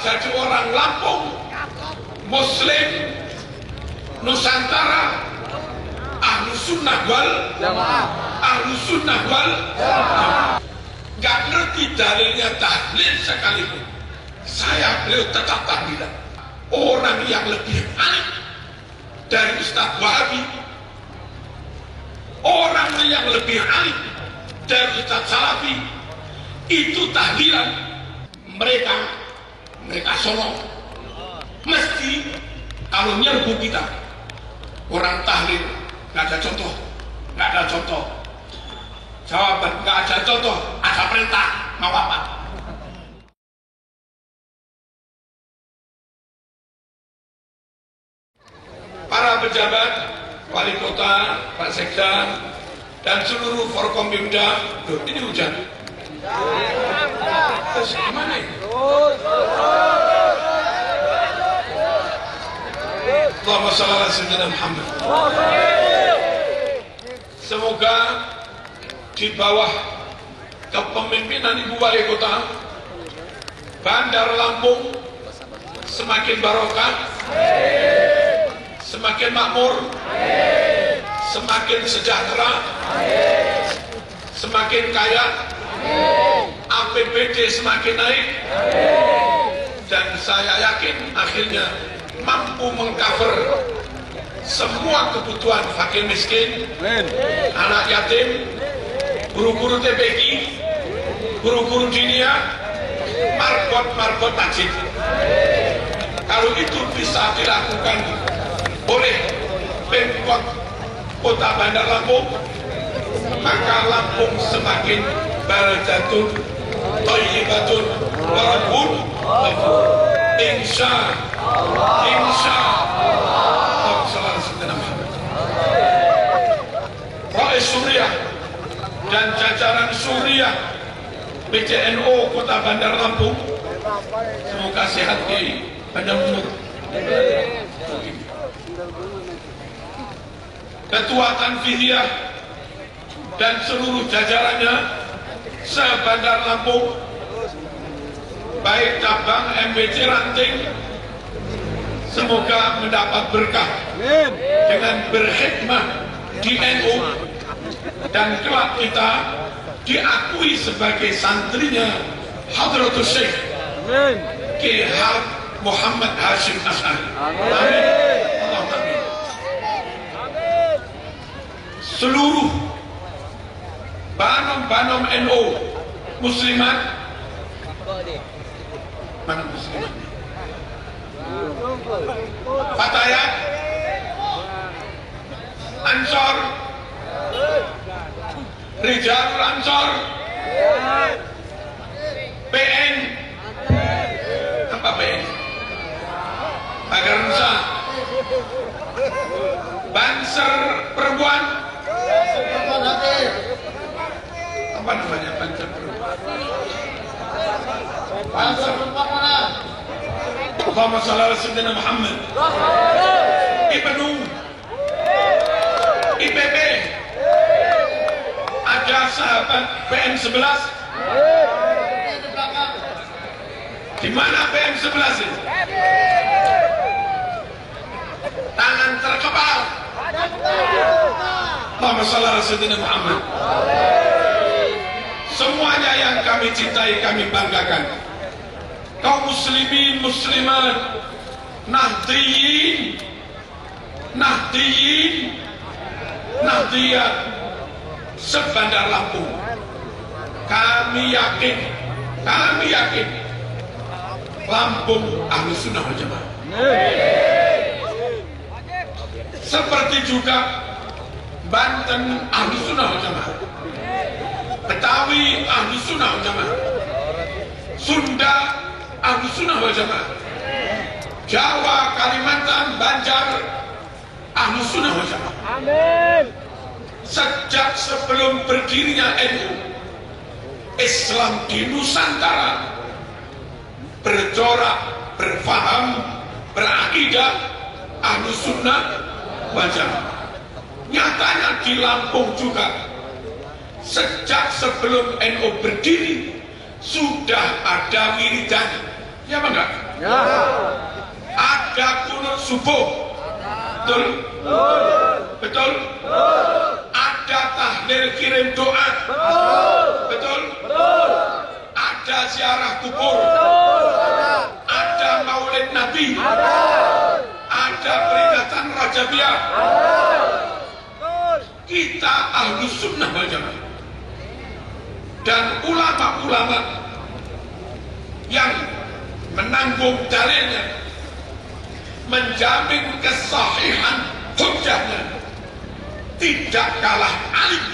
jadi orang Lampung, Muslim, Nusantara, Ahlus Sunnah wal Jamaah, Ahlus Sunnah wal Jamaah. Gak ngerti dalilnya tahlil sekalipun, beliau tetap tahlilan. Orang yang lebih alim dari Ustaz Wahabi, orang yang lebih alim dari Ustaz Salafi, itu tahlilan. Mereka sono mesti kalau nyerbu kita orang tahlil, nggak ada contoh. Jawaban nggak ada contoh, ada perintah, mau apa? Para pejabat, wali kota, Pak Sekda, dan seluruh Forkompimda, ini hujan. Terus gimana ini? Allahumma shalli ala sayyidina Muhammad. Semoga di bawah kepemimpinan Ibu Wali Kota, Bandar Lampung semakin barokah, semakin makmur, semakin sejahtera, semakin kaya, APBD semakin naik, dan saya yakin akhirnya mampu mengcover semua kebutuhan fakir miskin, anak yatim, guru-guru TPQ, guru-guru dinia, marbot tajid. Kalau itu bisa dilakukan oleh Pemkot Kota Bandar Lampung, maka Lampung semakin baldatun thayyibatun wa rabbun ghafur. Insya Allah. Rais Suriah dan jajaran Suriah PCNO Kota Bandar Lampung, semoga sehat di panjang umur. Ketua Tanfidiyah dan seluruh jajarannya se-Bandar Lampung, baik cabang MBC Ranting, semoga mendapat berkah dengan berkhidmat di NU, dan kelak kita diakui sebagai santrinya Hadratus Syekh Kiai Muhammad Hashim Asy'ari. Amin. Allahumma amin. Seluruh banom-banom NU muslimat, mana muslimat? Fatayat, Ansor, Rijalul Ansor, PN, apa PN? Pagar Nusa, Banser Perempuan, apa namanya Banser Perempuan? Banser Allahumma shalli ala sayyidina Muhammad. Ibnu IPB, ada sahabat PM 11. Di mana PM 11 itu? Tangan terkepal. Allahumma shalli ala sayyidina Muhammad. Semuanya yang kami cintai, kami banggakan. Kaum muslimin, muslimat, nahdiyin, nahdiyat se-Bandar Lampung, kami yakin Lampung Ahlus Sunnah wal Jamaah. Seperti juga Banten Ahlus Sunnah wal Jamaah, Betawi Ahlus Sunnah wal Jamaah, Sunda Ahlus Sunnah wal Jamaah, Jawa, Kalimantan, Banjar Ahlus Sunnah wal Jamaah. Amin. Sejak sebelum berdirinya NU, Islam di Nusantara bercorak, berfaham, berakidah Ahlus Sunnah wal Jamaah. Nyatanya di Lampung juga, sejak sebelum NU berdiri sudah ada wiridan Ya apa enggak? Ya. Ada kunut subuh. Betul? Betul? Ada tahlil kirim doa. Betul? Ada ziarah kubur. Ada maulid Nabi. Ada peringatan Rajabiyah. Kita Ahlus Sunnah wal Jamaah. Dan ulama-ulama yang menanggung dalilnya, menjamin kesahihan hujahnya, tidak kalah alim,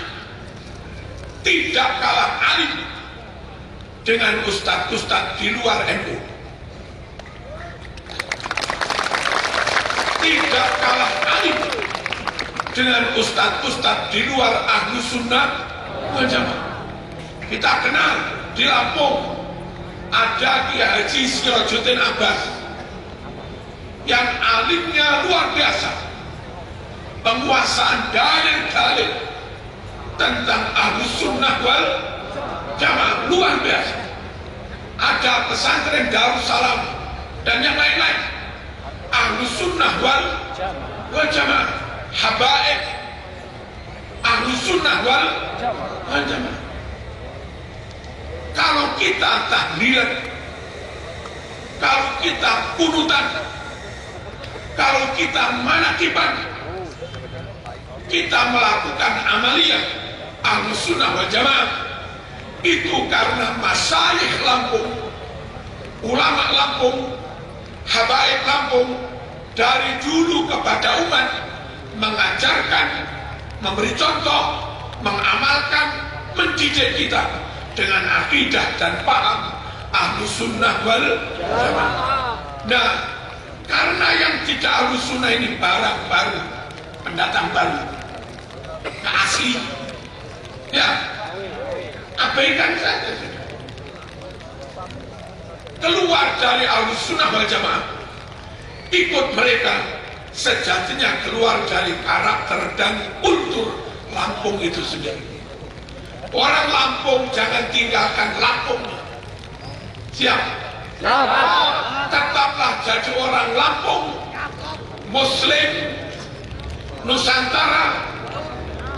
tidak kalah alim dengan ustadz-ustadz di luar NU, tidak kalah alim dengan ustadz-ustadz di luar Ahlus Sunnah wal Jamaah. Kita kenal di Lampung ada Kiai Haji Sirajuddin Abbas yang alimnya luar biasa, penguasaan dalil-dalil tentang Ahlus Sunnah wal Jamaah luar biasa. Ada pesantren Darussalam dan yang lain-lain, Ahlus Sunnah wal Jamaah, habaib Ahlus Sunnah wal Jamaah. Kalau kita tahlilan, kalau kita kunutan, kalau kita manakiban, kita melakukan amaliyah Ahlus Sunnah wal Jamaah, itu karena masyayikh Lampung, ulama Lampung, habaib Lampung dari dulu kepada umat mengajarkan, memberi contoh, mengamalkan, mendidik kita dengan akidah dan paham Ahlus Sunnah wal Jamaah. Nah, karena yang tidak Ahlus Sunnah ini barang baru, pendatang baru, asli, ya abaikan saja. Keluar dari Ahlus Sunnah wal Jamaah, ikut mereka, sejatinya keluar dari karakter dan kultur Lampung itu sendiri. Orang Lampung jangan tinggalkan Lampung. Siap? Tetaplah jadi orang Lampung, Muslim, Nusantara,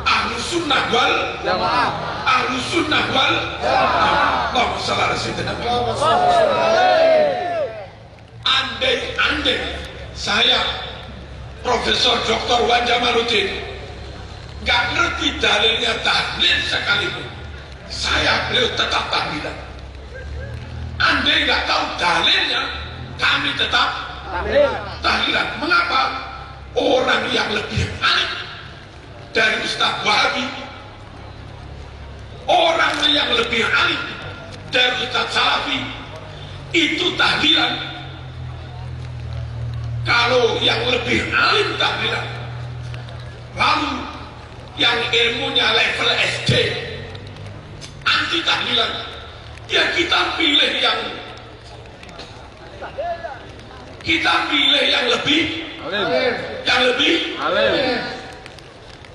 Ahlus Sunnah wal Jamaah, Ahlus Sunnah wal Jamaah. Allahumma shalli ala sayyidina Muhammad. Andai saya Profesor Dr. Wan Jamaluddin gak ngerti dalilnya tahlil sekalipun, saya beliau tetap tahlilan. Andai gak tahu dalilnya, kami tetap tahlilan. Mengapa? Orang yang lebih alim dari Ustaz Wahabi, orang yang lebih alim dari Ustaz Salafi, itu tahlilan. Kalau yang lebih alim tahlilan, lalu yang ilmunya level SD anti tahlilan, ya kita pilih yang lebih alim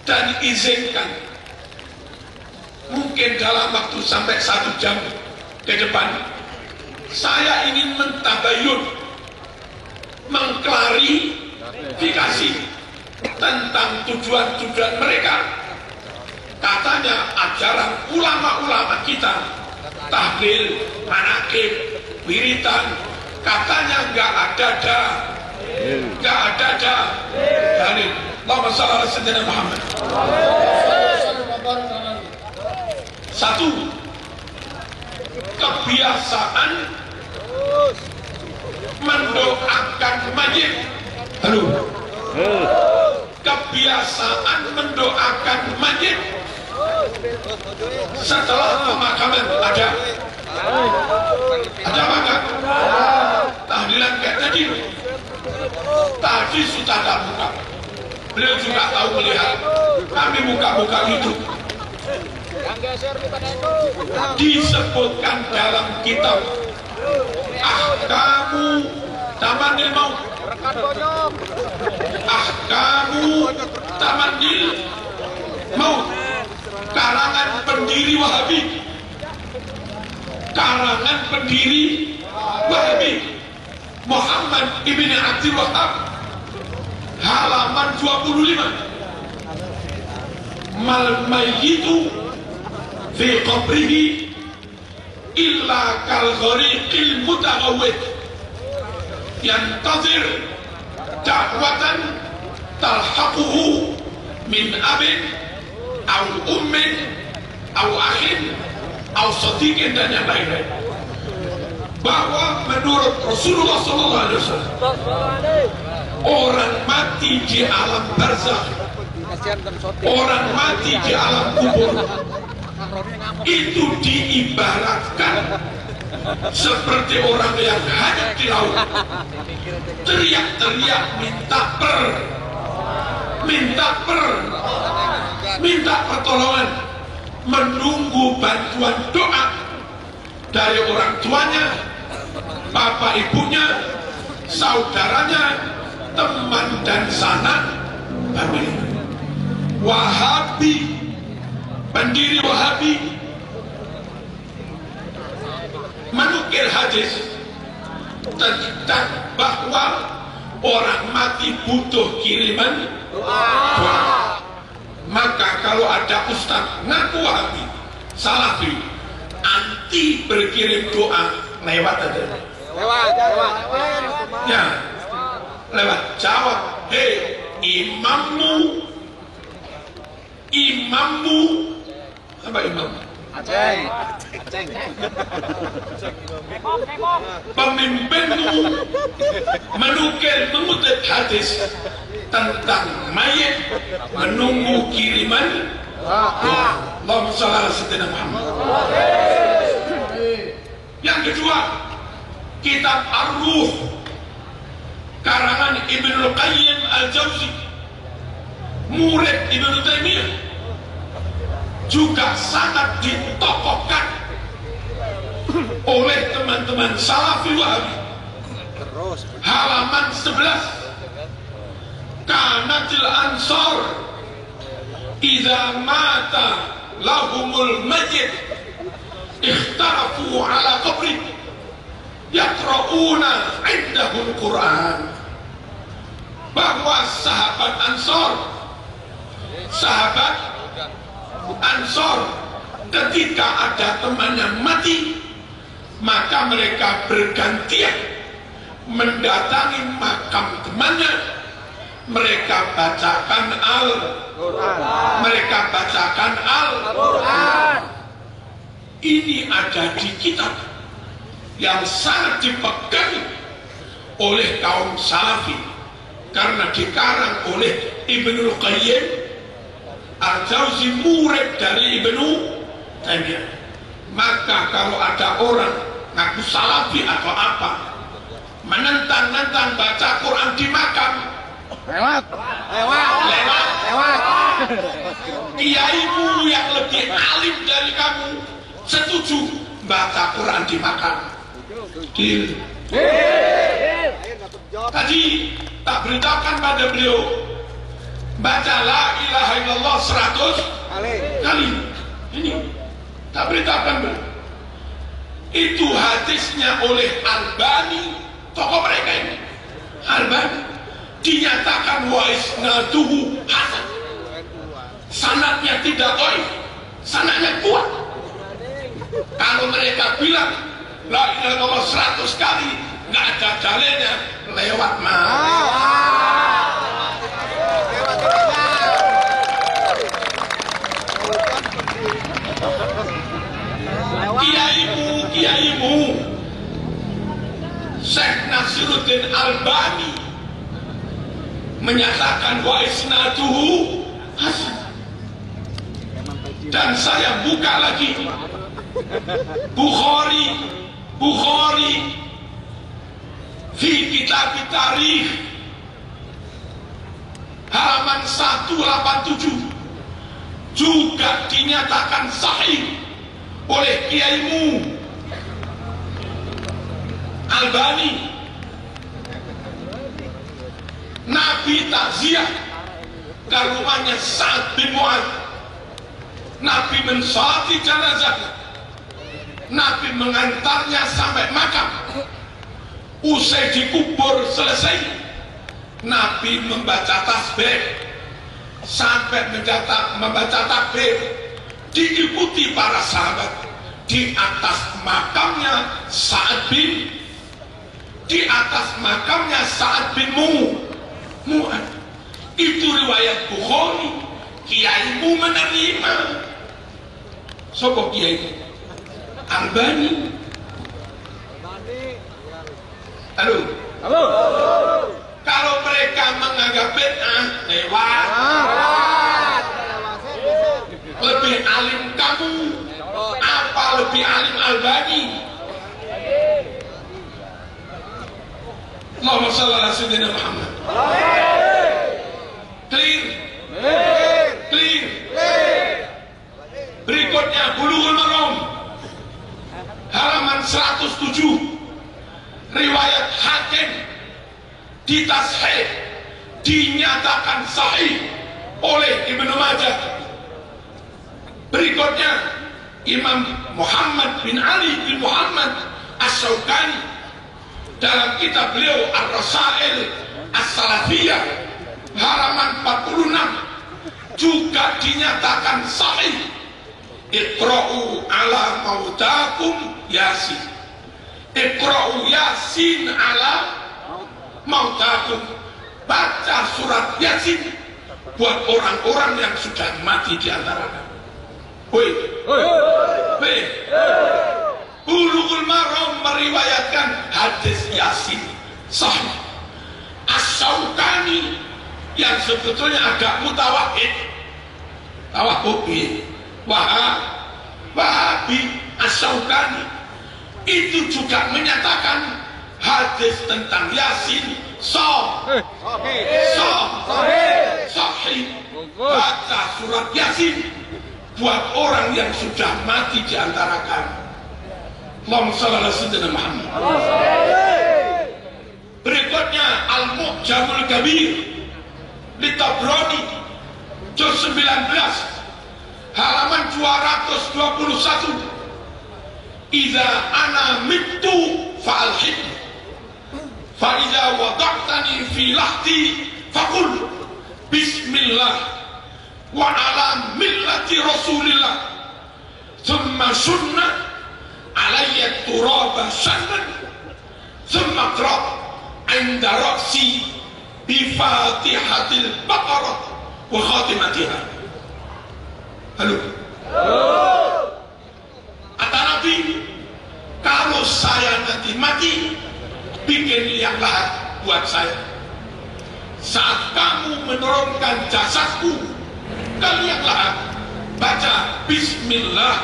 dan izinkan mungkin dalam waktu sampai 1 jam ke depan saya ingin mentabayun, mengklarifikasi tentang tujuan-tujuan mereka. Katanya ajaran ulama-ulama kita, tahlil, manakib, wiritan, katanya nggak ada dalil. Allahumma shalli ala sayyidina Muhammad. Satu, kebiasaan mendoakan mayit. Halo. Kebiasaan mendoakan mayit setelah pemakaman ada apa enggak? Tahlilan kayak tadi sudah tak buka. Beliau juga tahu melihat kami buka-buka YouTube. Disebutkan dalam kitab Ahkamu Tamannil Maut, Ahkamu Tamannil Maut, karangan pendiri Wahabi, Al-Wahabi Muhammad ibn Abdul Wahab, halaman 25. Mal mayyitu fi qabrihi illa kal ghariqil mutaghawwid yantazir da'watan talhaquhu min abin au ummin au akhin au sadiqin dan yang lain-lain. Bahwa menurut Rasulullah SAW, orang mati di alam barzakh, orang mati di alam kubur, itu diibaratkan seperti orang yang hanyut di laut, teriak-teriak minta pertolongan, menunggu bantuan doa dari orang tuanya, bapak ibunya, saudaranya, teman dan sanak famili. Wahabi, pendiri Wahabi, menukil hadis tentang bahwa orang mati butuh kiriman doa. Maka kalau ada ustaz ngaku Wahabi, Salafi, anti berkirim doa, lewat aja. Lewat. Ya, lewat. Jawab, hei imammu, apa imam? Aceng. Pemimpinmu mengutip hadis tentang mayit menunggu kiriman doa. Allahumma shalli ala sayyidina Muhammad. Yang kedua, kitab Ar-Ruh karangan Ibnul Qayyim Al-Jauzi, murid Ibnu Taimiyah, juga sangat ditokohkan oleh teman-teman Salafi Wahabi. Halaman 11, kanatil ansar idza mata lahumul mayyit ikhtarafu ala qabri yaqra'una indahul Quran. Bahwa sahabat Ansor ketika ada temannya mati, maka mereka bergantian mendatangi makam temannya, mereka bacakan Al-Quran. Ini ada di kitab yang sangat dipegang oleh kaum Salafi karena dikarang oleh Ibnul Qayyim Al-Jauzi, murid dari Ibnu Taimiyah. Maka kalau ada orang ngaku Salafi atau apa, menentang baca Quran di makam, lewat. Kiaimu yang lebih alim dari kamu setuju baca Quran di makam. Tadi tak beritakan pada beliau baca la ilaha illallah 100 kali. Ini tak beritakan beliau. Itu hadisnya oleh Albani, tokoh mereka ini. Albani dinyatakan wa isnaduhu hasan, sanadnya tidak dhaif, sanadnya kuat. Kalau mereka bilang la ilaha illallah 100 kali nggak ada dalilnya, lewat kiaimu Syekh Nasiruddin Albani menyatakan wa isnaduhu hasan. Dan saya buka lagi Bukhari fi kitab tarikh halaman 187 juga dinyatakan sahih oleh kiaimu Albani. Nabi takziah ke rumahnya Sa'ad bin Mu'adz, Nabi mensalati jenazah, Nabi mengantarnya sampai makam, usai dikubur selesai, Nabi membaca tasbih sampai membaca takbir, diikuti para sahabat di atas makamnya Sa'ad bin Mu'ad. Itu riwayat Bukhari. Kiaimu menerima. Sopo kiai? Albani. Halo. Kalau mereka menganggap bid'ah lewat, lebih alim kamu, apa lebih alim Albani? Allahumma shalli ala sayyidina Muhammad. Clear. Berikutnya Bulughul Maram halaman 107, riwayat Hakim ditashih, dinyatakan sahih oleh Ibnu Majah. Berikutnya Imam Muhammad bin Ali bin Muhammad As-Syaukani dalam kitab beliau Ar-Rasail As-Salafiyah halaman 46 juga dinyatakan sahih. Iqra'u ala mautakum Yasin. Iqra'u Yasin ala mautakum. Baca surat Yasin buat orang-orang yang sudah mati di antara kamu. Bulughul Maram meriwayatkan hadis Yasin sahih. As-Syaukani yang sebetulnya agak mutawahid, Wahabi, As-Syaukani itu juga menyatakan hadis tentang Yasin sahih. Baca surat Yasin buat orang yang sudah mati di antara kami. Allahumma shalli ala sayyidina Muhammad. Berikutnya Al-Mu'jamul Kabir di Tabrani juz 19 halaman 221. Idza ana mittu fa'alhidni fa idza wada'tani fi lahdi faqul bismillah wa ala millati rasulillah thumma sunnah alayya turaba sannan thumma qra inda ra'si bi fatihatil baqarah wa khatimatiha. Halo. Kata Nabi, kalau saya nanti mati, bikin liang lahat buat saya. Saat kamu menurunkan jasadku ke liang lahat, baca bismillah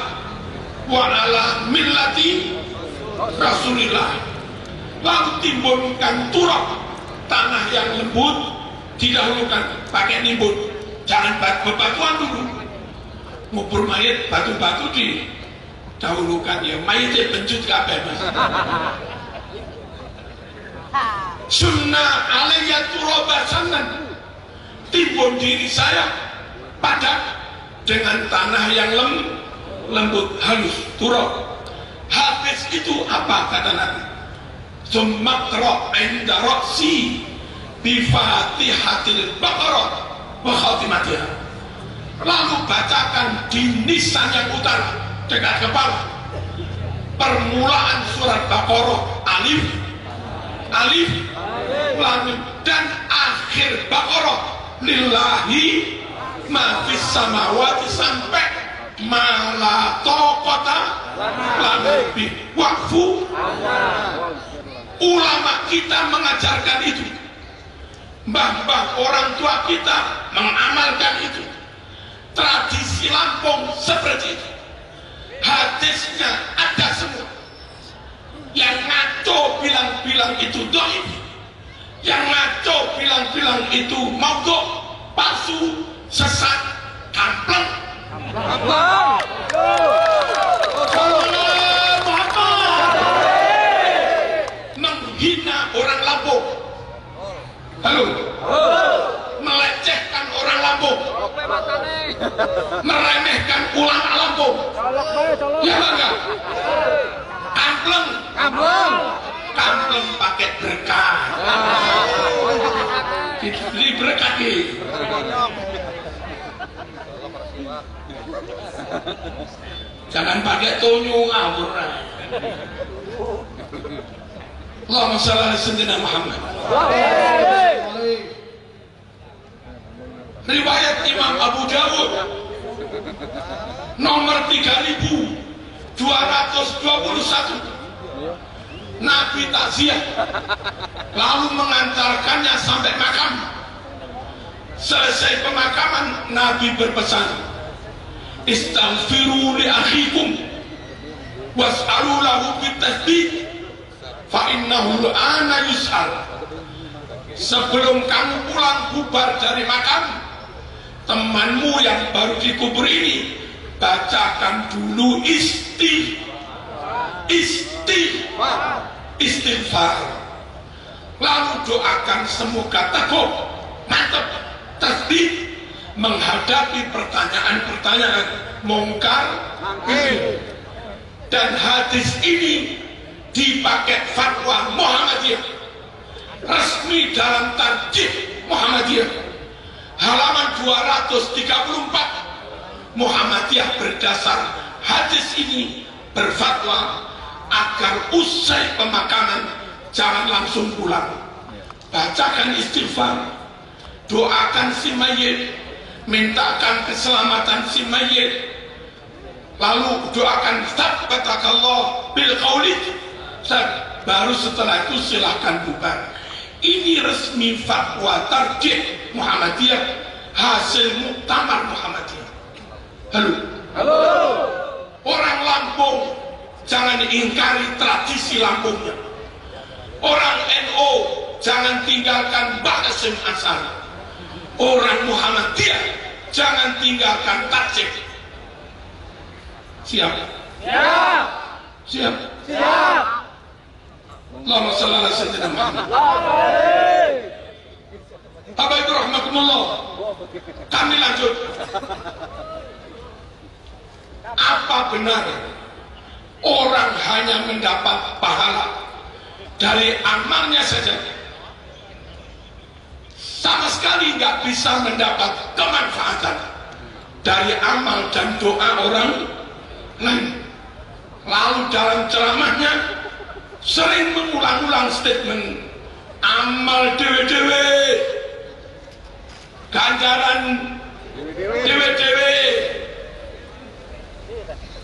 wa ala millati rasulillah, lalu timbunkan turab, tanah yang lembut, didahulukan pakai nimbun, jangan bebatuan dulu. Ngubur mayat batu-batu didahulukan, ya mayatnya bencut kabeh mas. Sunnah alaiya turabasanan, timbun diri saya padat dengan tanah yang lembut halus, turab. Habis itu apa kata Nabi? Summakra inda ra'si bi fatihatil baqarah wa khatimatiha. Lalu bacakan di nisan yang utara dekat kepala permulaan surat Baqarah alif lam dan akhir Baqarah lillahi ma fis samawati sampai ma la taqata lana bi waqfu. Ulama kita mengajarkan itu, mbah-mbah orang tua kita mengamalkan itu. Tradisi Lampung seperti itu. Hadisnya ada semua. Yang ngaco bilang-bilang itu dhaif, yang ngaco bilang-bilang itu maudhu', palsu, sesat, kampleng. Menghina orang Lampung. Halo. Melecehkan orang Lampung, meremehkan ulama Lampung. Ya enggak? Kampleng. kamplem pakai berkah. Diberkati. Jangan pakai tonyo ngawur. Allahumma shalli ala sayyidina Muhammad. Riwayat Imam Abu Dawud nomor 3221, Nabi takziah lalu mengantarkannya sampai makam. Selesai pemakaman, Nabi berpesan, istaghfiru li akhikum was'alu lahu bitasbih fa innahu ana yus'al. Sebelum kamu pulang bubar dari makam, temanmu yang baru dikubur ini bacakan dulu istighfar, lalu doakan semoga teguh mantap tasbih menghadapi pertanyaan-pertanyaan mungkar. Dan hadis ini dipakai fatwa Muhammadiyah, resmi dalam tarjih Muhammadiyah halaman 234. Muhammadiyah berdasar hadis ini berfatwa agar usai pemakaman jangan langsung pulang, bacakan istighfar, doakan si mayit, mintakan keselamatan si mayit, lalu doakan tabatakallah bil qauli, baru setelah itu silahkan bubar. Ini resmi fatwa tarjih Muhammadiyah, hasil muktamar Muhammadiyah. Halo. Orang Lampung jangan ingkari tradisi Lampungnya. Orang NU jangan tinggalkan Mbah Hasyim Asy'ari. Orang Muhammadiyah jangan tinggalkan takjik. Siap? Siap. Allahumma shalli ala sayyidina Muhammad. Bapak Ibu rahmatullah, kami lanjut. Apa benar orang hanya mendapat pahala dari amalnya saja, sama sekali nggak bisa mendapat kemanfaatan dari amal dan doa orang lain? Lalu dalam ceramahnya sering mengulang-ulang statement amal dewe-dewe, ganjaran dewe-dewe,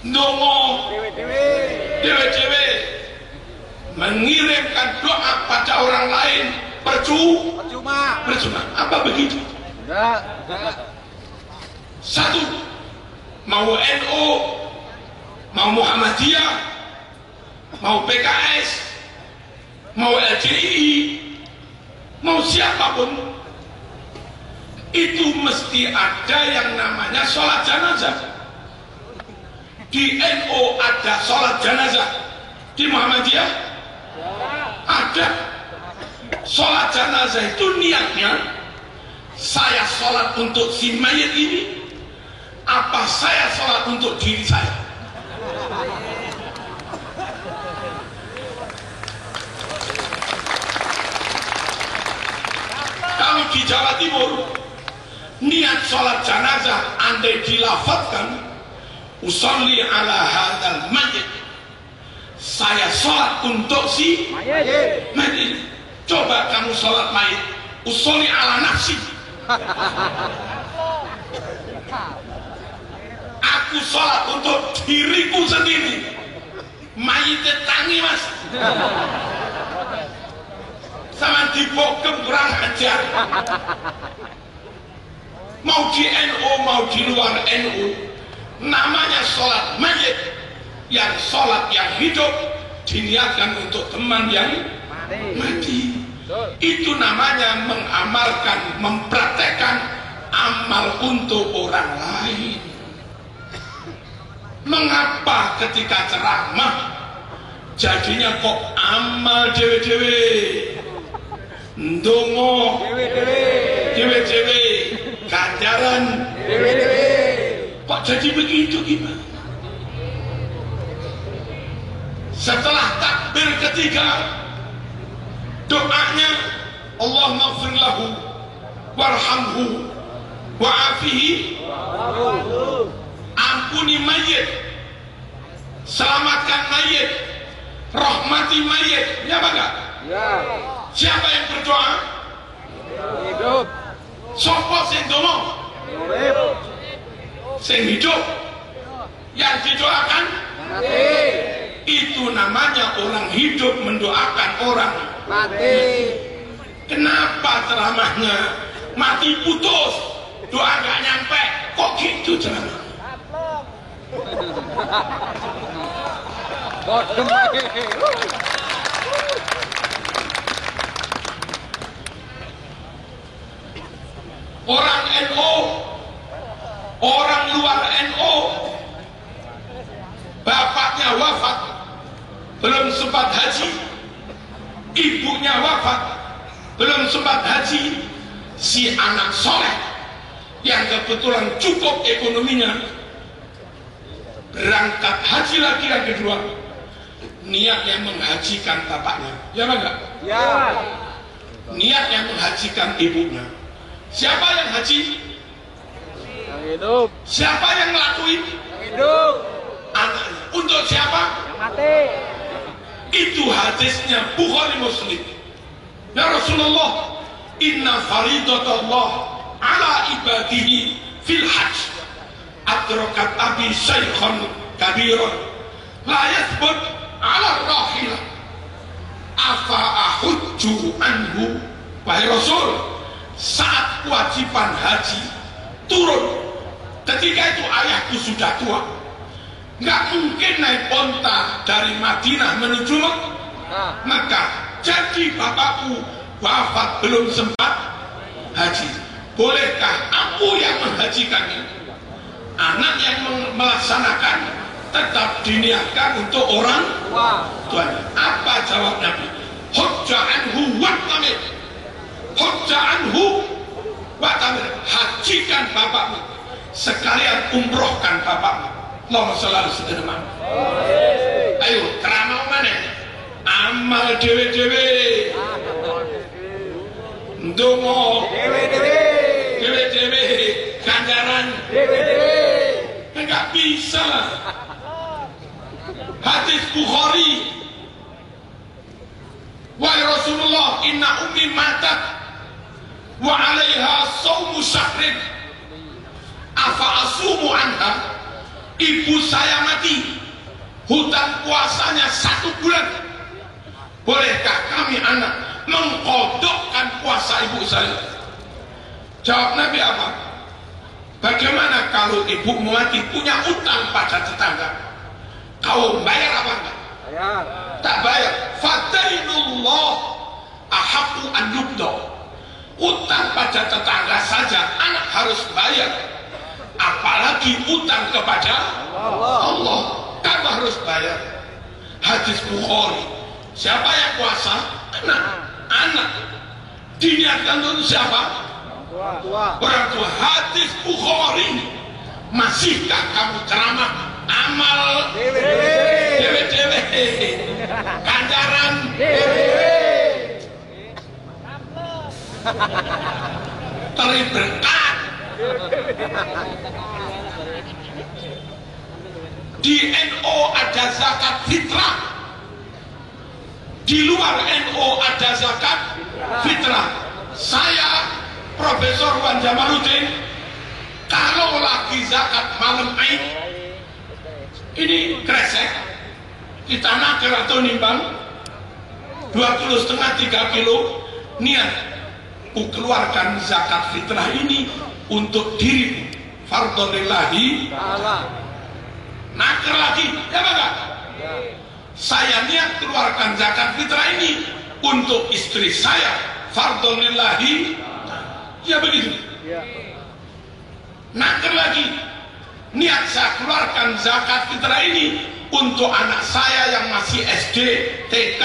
ndongo dewe-dewe, mengirimkan doa pada orang lain percuma. Apa begitu? Satu, mau NU, mau Muhammadiyah, mau PKS, mau LCI, mau siapapun, itu mesti ada yang namanya sholat jenazah. Di NU ada sholat jenazah, di Muhammadiyah ada. Sholat jenazah itu niatnya saya sholat untuk si mayit ini, apa saya sholat untuk diri saya? Kalau di Jawa Timur niat sholat jenazah andai dilafadzkan usolli ala hadzal mayyit, saya sholat untuk si mayit. Coba kamu sholat mayit, usolli ala nafsi, aku sholat untuk diriku sendiri, mayitnya tangi mas, sama dibokem kurang ajar. Mau di NU mau di luar NU, namanya sholat mayit, yang sholat yang hidup diniatkan untuk teman yang mati. Itu namanya mengamalkan, mempraktekkan amal untuk orang lain. Mengapa ketika ceramah jadinya kok amal dewe-dewe, ndongo dewe-dewe, ganjaran dewe-dewe, kok jadi begitu gimana? Setelah takbir ketiga doanya Allahumma ighfir lahu warhamhu wa'afihi, ampuni mayit, selamatkan mayit, rahmati mayit. Ya apa enggak? Ya. Siapa yang berdoa? Hidup. Sopo sing donga? Hidup. Sing hidup. Yang didoakan mati. Itu namanya orang hidup mendoakan orang mati. Kenapa ceramahnya mati putus, doa nggak nyampe, kok gitu ceramah? Orang NU, orang luar NU, bapaknya wafat, belum sempat haji, ibunya wafat, belum sempat haji, si anak soleh yang kebetulan cukup ekonominya berangkat haji lagi yang kedua, niatnya menghajikan bapaknya. Ya enggak? Ya. Niatnya menghajikan ibunya. Siapa yang haji? Yang hidup. Siapa yang ngelakuin? Yang hidup. Anaknya. Untuk siapa? Yang mati. Itu hadisnya Bukhari Muslim. Ya Rasulullah, inna faridatallah ala ibadihi fil hajj adrakat abi syaikhan kabiran la yathbut ala rahilah afa ahujju anhu. Wahai Rasul, saat kewajiban haji turun, ketika itu ayahku sudah tua, nggak mungkin naik onta dari Madinah menuju Mekah. Jadi bapakku wafat belum sempat haji. Bolehkah aku yang menghajikannya? Anak yang melaksanakan tetap diniatkan untuk orang tuanya. Apa jawab Nabi? Hujja anhu wa'tamir. Hujja anhu wa'tamir. Hajikan bapakmu, sekalian umrohkan bapakmu. Allahumma sholli ala sayyidina. Ayo ceramah mana? Amal dewe-dewe, ndonga dewe-dewe, ganjaran dewe-dewe, enggak bisa. Hadis Bukhari, wahai Rasulullah, inna ummi matat wa alaiha shaumu syahrin afa asumu anha. Ibu saya mati, hutang puasanya 1 bulan. Bolehkah kami anak mengkodokkan puasa ibu saya? Jawab Nabi apa? Bagaimana kalau ibu mati punya utang pada tetangga? Kau bayar apa enggak? Bayar. Tak bayar. Fadainullah ahaqqu an yubda. Utang pada tetangga saja anak harus bayar, apalagi utang kepada Allah. Kamu harus bayar. Hadis Bukhari. Siapa yang puasa? Anak. Diniatkan untuk siapa? Orang tua. Hadis Bukhari. Masihkah kamu ceramah amal dewe-dewe, ganjaran teri berkat? Di NU ada zakat fitrah, di luar NU ada zakat fitrah. Saya Profesor Wan Jamaluddin, kalau lagi zakat malam Aid ini kresek kita nakir atau nimbang 20,5 3 kilo, niat keluarkan zakat fitrah ini untuk diri fardhonillahi nakir lagi, ya enggak? Saya niat keluarkan zakat fitrah ini untuk istri saya fardhonillahi, ya begitu. Nakir lagi, niat saya keluarkan zakat fitrah ini untuk anak saya yang masih SD, TK,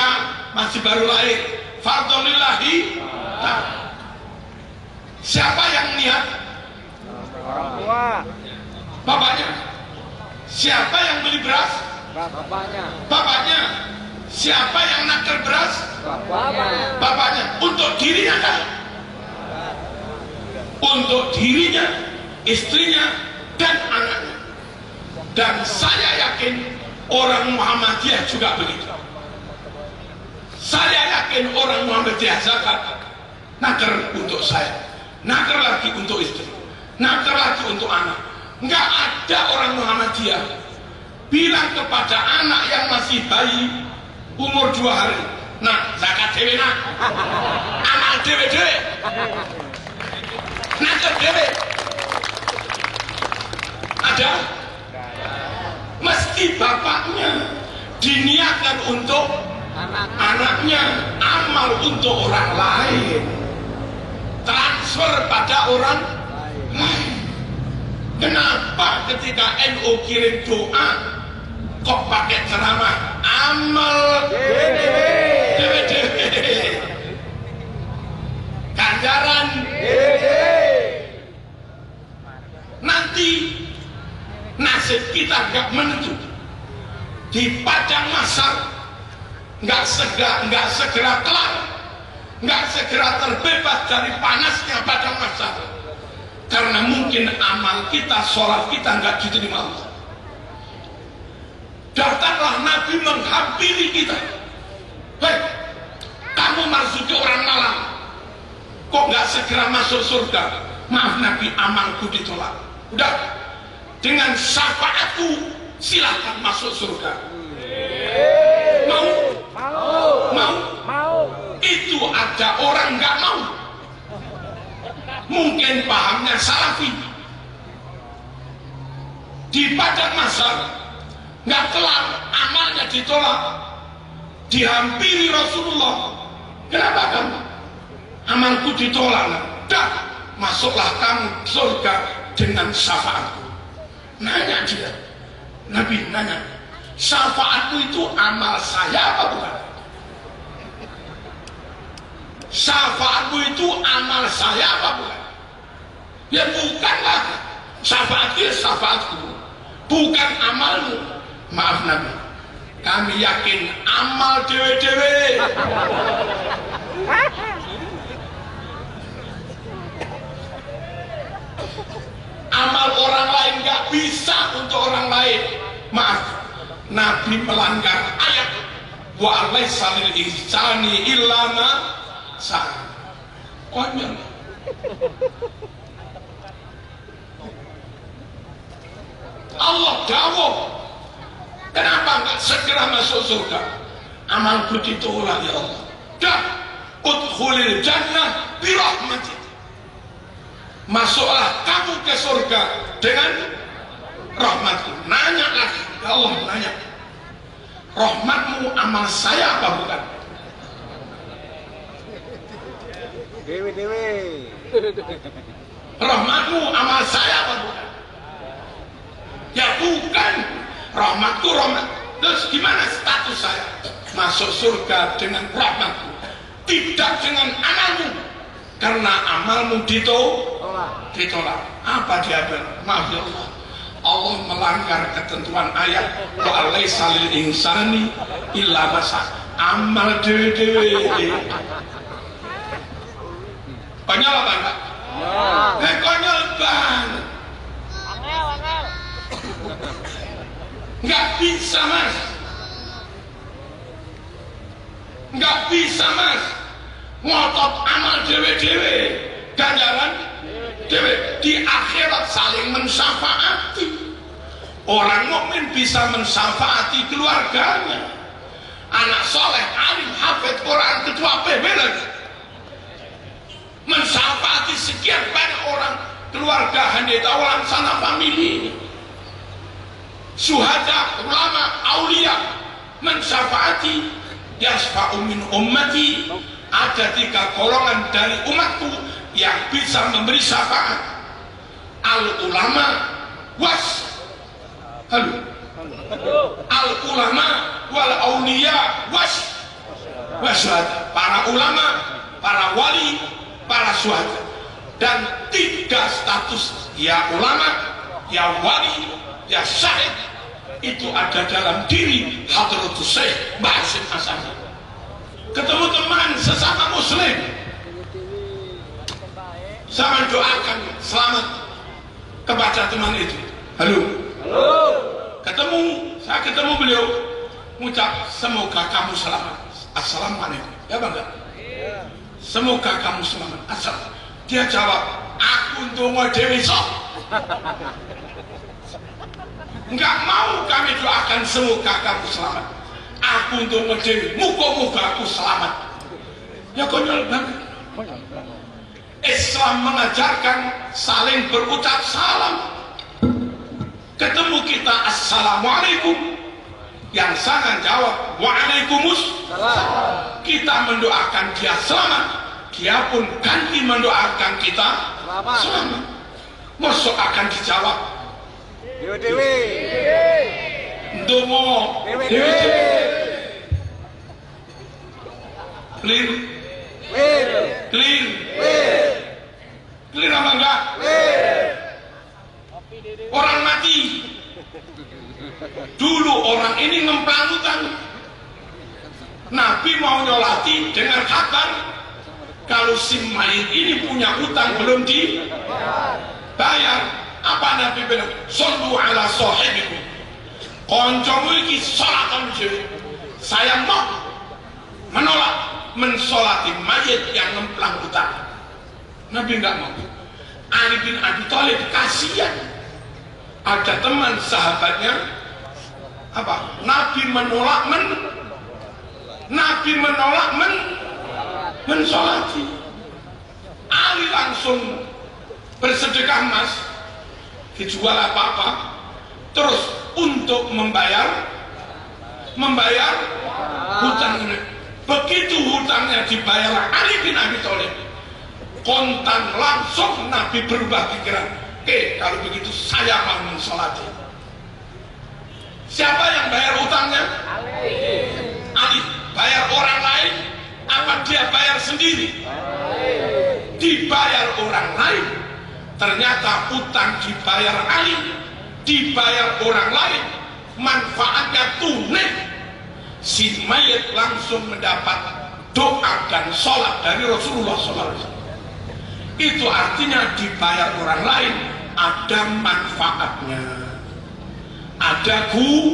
masih baru lahir, fardhonillahi. Siapa yang niat? Orang tua. Bapaknya. Siapa yang beli beras? Bapaknya. Bapaknya. Siapa yang nakar beras? Bapaknya. Bapaknya. dirinya kan? Untuk dirinya, istrinya, dan anaknya. Dan saya yakin orang Muhammadiyah juga begitu. Saya yakin orang Muhammadiyah zakat nakar untuk saya, nakar lagi untuk istri, nakar lagi untuk anak. Nggak ada orang Muhammadiyah bilang kepada anak yang masih bayi umur 2 hari, nah zakat dewe nak, anak dewe dewe, nakar dewe. Ada? Mesti bapaknya diniatkan untuk anaknya, amal untuk orang lain, transfer pada orang lain. Kenapa ketika NU kirim doa kok pakai ceramah amal dewe-dewe, ganjaran nanti nasib kita nggak menentu. Di padang mahsyar nggak segera kelar, nggak segera terbebas dari panasnya padang mahsyar, karena mungkin amal kita, sholat kita nggak diterima Allah. Datanglah Nabi menghampiri kita, hei kamu marzuki orang malam kok nggak segera masuk surga? Maaf Nabi, amalku ditolak. Udah, dengan syafaatku silakan masuk surga. Mau? Mau? Itu ada orang nggak mau. Mungkin pahamnya salafi. Di padang mahsyar nggak kelar, amalnya ditolak, dihampiri Rasulullah. Kenapa kamu? Amalku ditolak. Dah, masuklah kamu surga dengan syafaatku. Nanya dia, Nabi nanya, syafaatku itu amal saya apa bukan? Syafaatku itu amal saya apa bukan? Ya bukanlah. Syafaatku syafaatku, bukan amalmu. Maaf Nabi, kami yakin amal dewe-dewe. Amal orang lain gak bisa untuk orang lain. Maaf, Nabi melanggar ayat wa laisa lil ihsani illa ma sa'a. Konyol. Allah dawuh, kenapa nggak segera masuk surga? Amalku ditolak ya Allah. Dah, udkhulil jannah bi rahmatik. Masuklah kamu ke surga dengan rahmatku. Nanya lagi, ya Allah nanya, rahmatmu amal saya apa bukan? Dewe-dewe. Rahmatmu amal saya apa bukan? Ya bukan. Rahmatku rahmat. Terus gimana status saya? Masuk surga dengan rahmatku, tidak dengan amalmu. Karena amalmu ditolak. Apa dia bilang? Maaf ya Allah, Allah melanggar ketentuan ayat wa laisa lil insani illa ma sa'a. Amal dewe-dewe. Konyol apa enggak? Konyol banget. Nggak bisa mas, nggak bisa mas, ngotot amal dewe-dewe, ganjaran dewe. Di akhirat saling mensyafaati. Orang mukmin bisa mensyafaati keluarganya. Anak soleh, alim, hafid Quran, ketua PB lagi, mensyafaati sekian banyak orang, keluarga Handeta orang sana famili. Syuhada, ulama, aulia mensyafaati. Yasfa'u min ummati, ada 3 golongan dari umatku yang bisa memberi syafaat. Al ulama was al ulama wal aulia was syuhada. Para ulama, para wali, para syuhada. Dan 3 status, ya ulama, ya wali, ya syahid, itu ada dalam diri Hadratus Syekh Mbah Hasyim Asy'ari. Ketemu teman sesama muslim, Saya doakan selamat kepada teman itu. Halo. Saya ketemu beliau, mengucap semoga kamu selamat. Assalamualaikum. Ya bangga. Semoga kamu selamat. Assalamualaikum. Dia jawab, aku ndonga dhewe sok. Enggak mau kami doakan semoga kamu selamat. Aku ndonga dhewe, muga-muga aku selamat. Ya konyol banget. Islam mengajarkan saling berucap salam. Ketemu kita assalamualaikum, yang sana jawab waalaikumsalam. Kita mendoakan dia selamat, dia pun ganti mendoakan kita selamat. Masuk akan dijawab Dewi ndonga Dewi clear apa enggak? Orang mati dulu, orang ini ngemplang utang. Nabi mau nyolati dengan kabar kalau si mayit ini punya utang belum dibayar. Apa Nabi bilang? Shollu ala sahibikum. Koncomu iki sholatan dhewe. Saya mau menolak mensolati mayit yang ngemplang utang. Nabi enggak mau. Ali bin Abi Thalib kasihan. Ada teman sahabatnya apa? Nabi menolak mensolati. Ali langsung bersedekah emas, dijual apa-apa, terus untuk membayar hutangnya. Begitu hutangnya dibayar Ali bin Abi Thalib, kontan langsung Nabi berubah pikiran. Kalau begitu saya mau mensolati. Siapa yang bayar hutangnya? Ali. Bayar orang lain apa dia bayar sendiri? Dibayar orang lain. Ternyata utang dibayar Ali, dibayar orang lain, manfaatnya tunai. Si mayit langsung mendapat doa dan sholat dari Rasulullah SAW. Itu artinya dibayar orang lain ada manfaatnya, ada clear.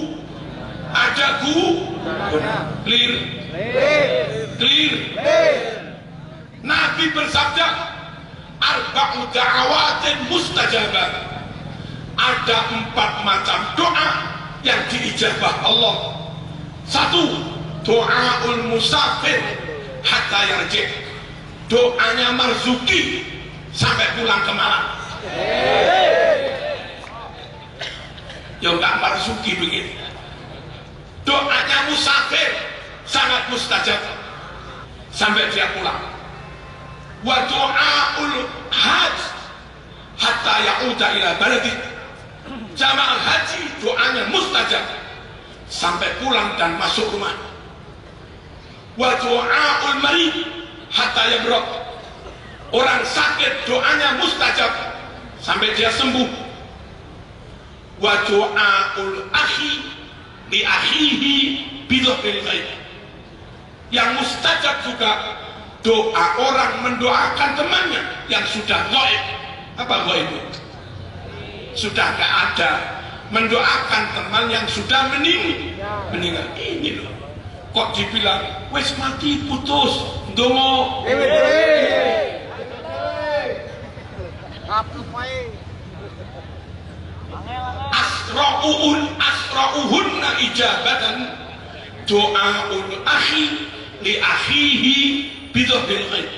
Nabi bersabda, arba'u da'awatin mustajabah. Ada 4 macam doa yang diijabah Allah. 1, doaul musafir hatta yarji'. Doanya marzuki sampai pulang ke Malang. Ya enggak marzuki begitu. Doanya musafir sangat mustajab sampai dia pulang. Wa doaul haj hatta ya'uda ila baladi. Jamaah haji doanya mustajab sampai pulang dan masuk rumah. Wa doaul marid hatta yabrok. Orang sakit doanya mustajab sampai dia sembuh. Wa doaul akhi li akhihi bidhil ghaib. Yang mustajab juga doa orang mendoakan temannya yang sudah gaib. Apa gaib? Sudah gak ada. Mendoakan teman yang sudah meninggal. Ini loh. Kok dibilang wes mati putus ndonga asra'uhunna ijabatan doaul akhi li akhihi bidhil ghaib.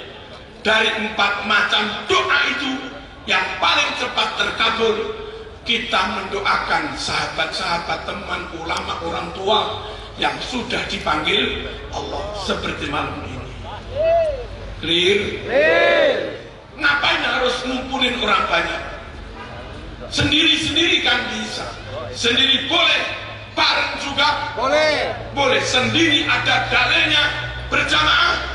Dari 4 macam doa itu yang paling cepat terkabul, kita mendoakan sahabat-sahabat, teman, ulama, orang tua yang sudah dipanggil Allah seperti malam ini. Clear? Ngapain harus ngumpulin orang banyak? Sendiri-sendiri kan bisa. Sendiri boleh, bareng juga boleh. Sendiri ada dalilnya, berjamaah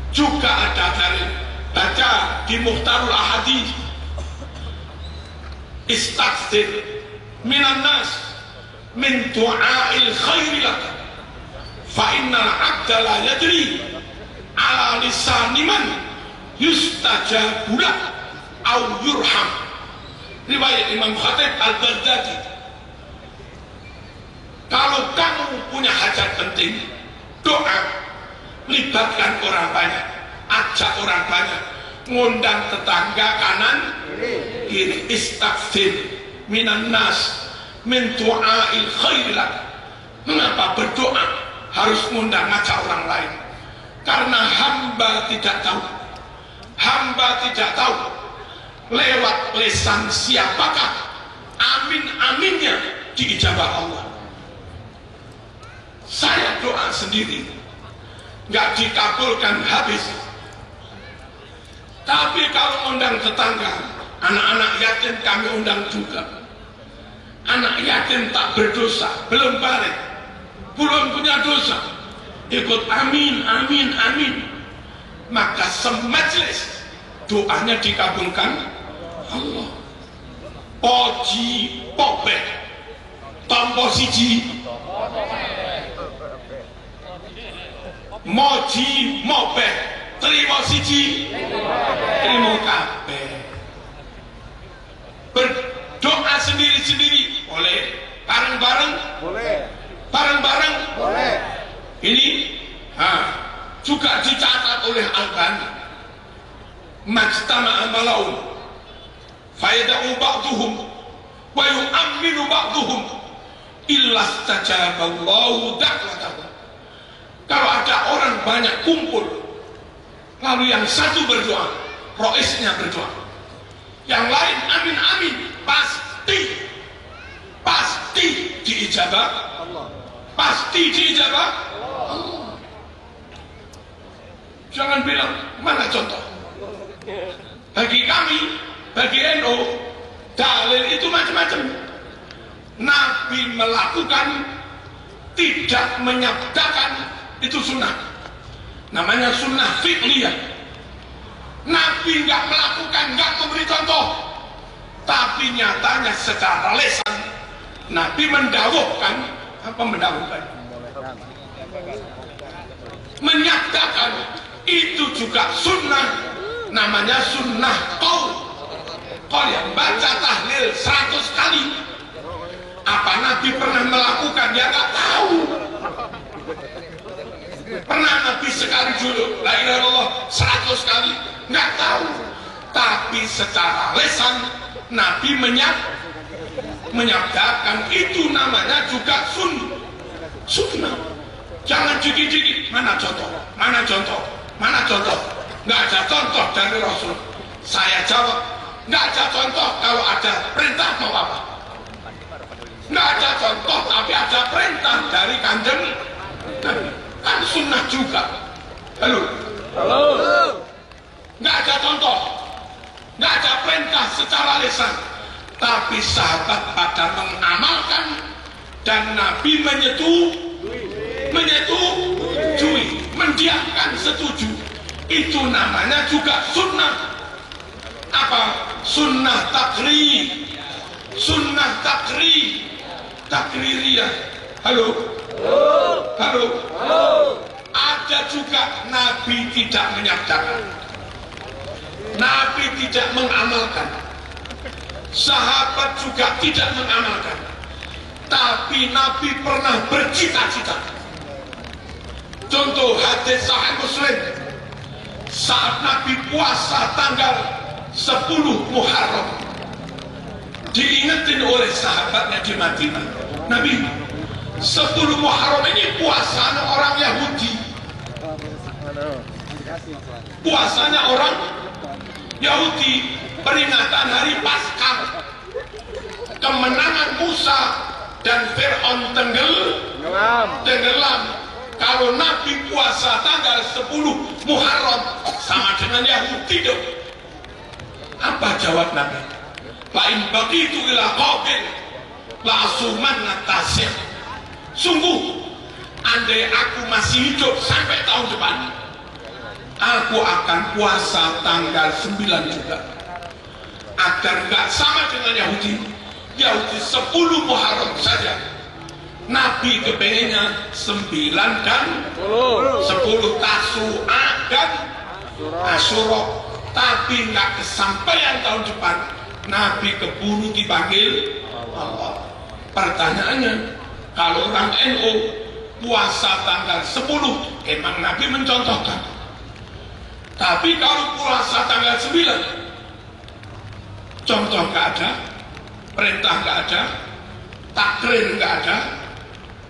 juga ada dalil. Baca di Muhtarul Ahadits, istaghfir minan nas min du'ail khairi lak fa innal 'abda la yadri ala lisaniman yustajabulah au yurham. Riwayat Imam Khatib Al-Baghdadi. Kalau kamu punya hajat penting, doa, libatkan orang banyak, ajak orang banyak, ngundang tetangga kanan kiri, istaghfir minan nas min du'ail khairilak. Mengapa berdoa harus ngundang ngajak orang lain? Karena hamba tidak tahu lewat lisan siapakah amin-aminnya diijabah Allah. Saya doa sendiri nggak dikabulkan habis. Tapi kalau undang tetangga, anak-anak yatim kami undang juga. Anak yatim tak berdosa, belum balik, belum punya dosa, ikut amin, amin, amin, maka semajlis doanya dikabulkan Allah. Poji popek tompo siji, moji mopek terima siji, terima kabeh. Berdoa sendiri-sendiri boleh, bareng-bareng Boleh. bareng-bareng Boleh. ini juga dicatat oleh Al-Bani. Majtama'a malaun fayada'u ba'duhum wa yu'amminu ba'duhum illa stajaballahu da'watahu. Kalau ada orang banyak kumpul, lalu yang satu berdoa, roisnya berdoa, yang lain amin amin, pasti diijabah Allah. Pasti diijabah Allah. Jangan bilang mana contoh. Bagi kami, bagi NU, dalil itu macam-macam. Nabi melakukan, tidak menyabdakan, itu sunnah. Namanya sunnah fi'liyah. Nabi nggak melakukan, nggak memberi contoh, tapi nyatanya secara lisan Nabi mendawuhkan. Apa mendawuhkan? Menyabdakan. Itu juga sunnah. Namanya sunnah qaul. Qaul yang baca tahlil 100 kali. Apa Nabi pernah melakukan? Dia nggak tahu. Pernah Nabi sekali dulu la ilaha illallah 100 kali? Nggak tahu. Tapi secara lisan Nabi menyabdakan. Itu namanya juga sunnah. Jangan dikit-dikit. Mana contoh? Mana contoh? Mana contoh? Nggak ada contoh dari Rasul. Saya jawab, nggak ada contoh. Kalau ada perintah mau apa? Nggak ada contoh, tapi ada perintah dari Kanjeng Nabi. Kan sunnah juga. Halo? Nggak ada contoh, nggak ada perintah secara lisan, tapi sahabat pada mengamalkan dan Nabi menyetujui, mendiamkan, setuju. Itu namanya juga sunnah. Apa? Sunnah takririyah. Halo? Ada juga Nabi tidak menyabdakan, Nabi tidak mengamalkan, sahabat juga tidak mengamalkan, tapi Nabi pernah bercita-cita. Contoh hadis Sahih Muslim, saat Nabi puasa tanggal 10 Muharram, diingetin oleh sahabatnya di Madinah, Nabi, 10 Muharram ini puasanya orang Yahudi, puasanya orang Yahudi, peringatan hari Paskah, kemenangan Musa dan Fir'aun tenggelam. Kalau Nabi puasa tanggal 10 Muharram sama dengan Yahudi dong. Apa jawab Nabi? Lain begitu ila qabil la asuman natasih. Sungguh, andai aku masih hidup sampai tahun depan, aku akan puasa tanggal 9 juga, agar nggak sama dengan Yahudi 10 Muharram saja. Nabi kepengennya 9 dan 10 Tasu'a dan Asyura, tapi nggak kesampaian tahun depan. Nabi keburu dipanggil Allah. Pertanyaannya, kalau orang NU puasa tanggal 10, emang Nabi mencontohkan. Tapi kalau puasa tanggal 9, contoh nggak ada, perintah nggak ada, takrir nggak ada,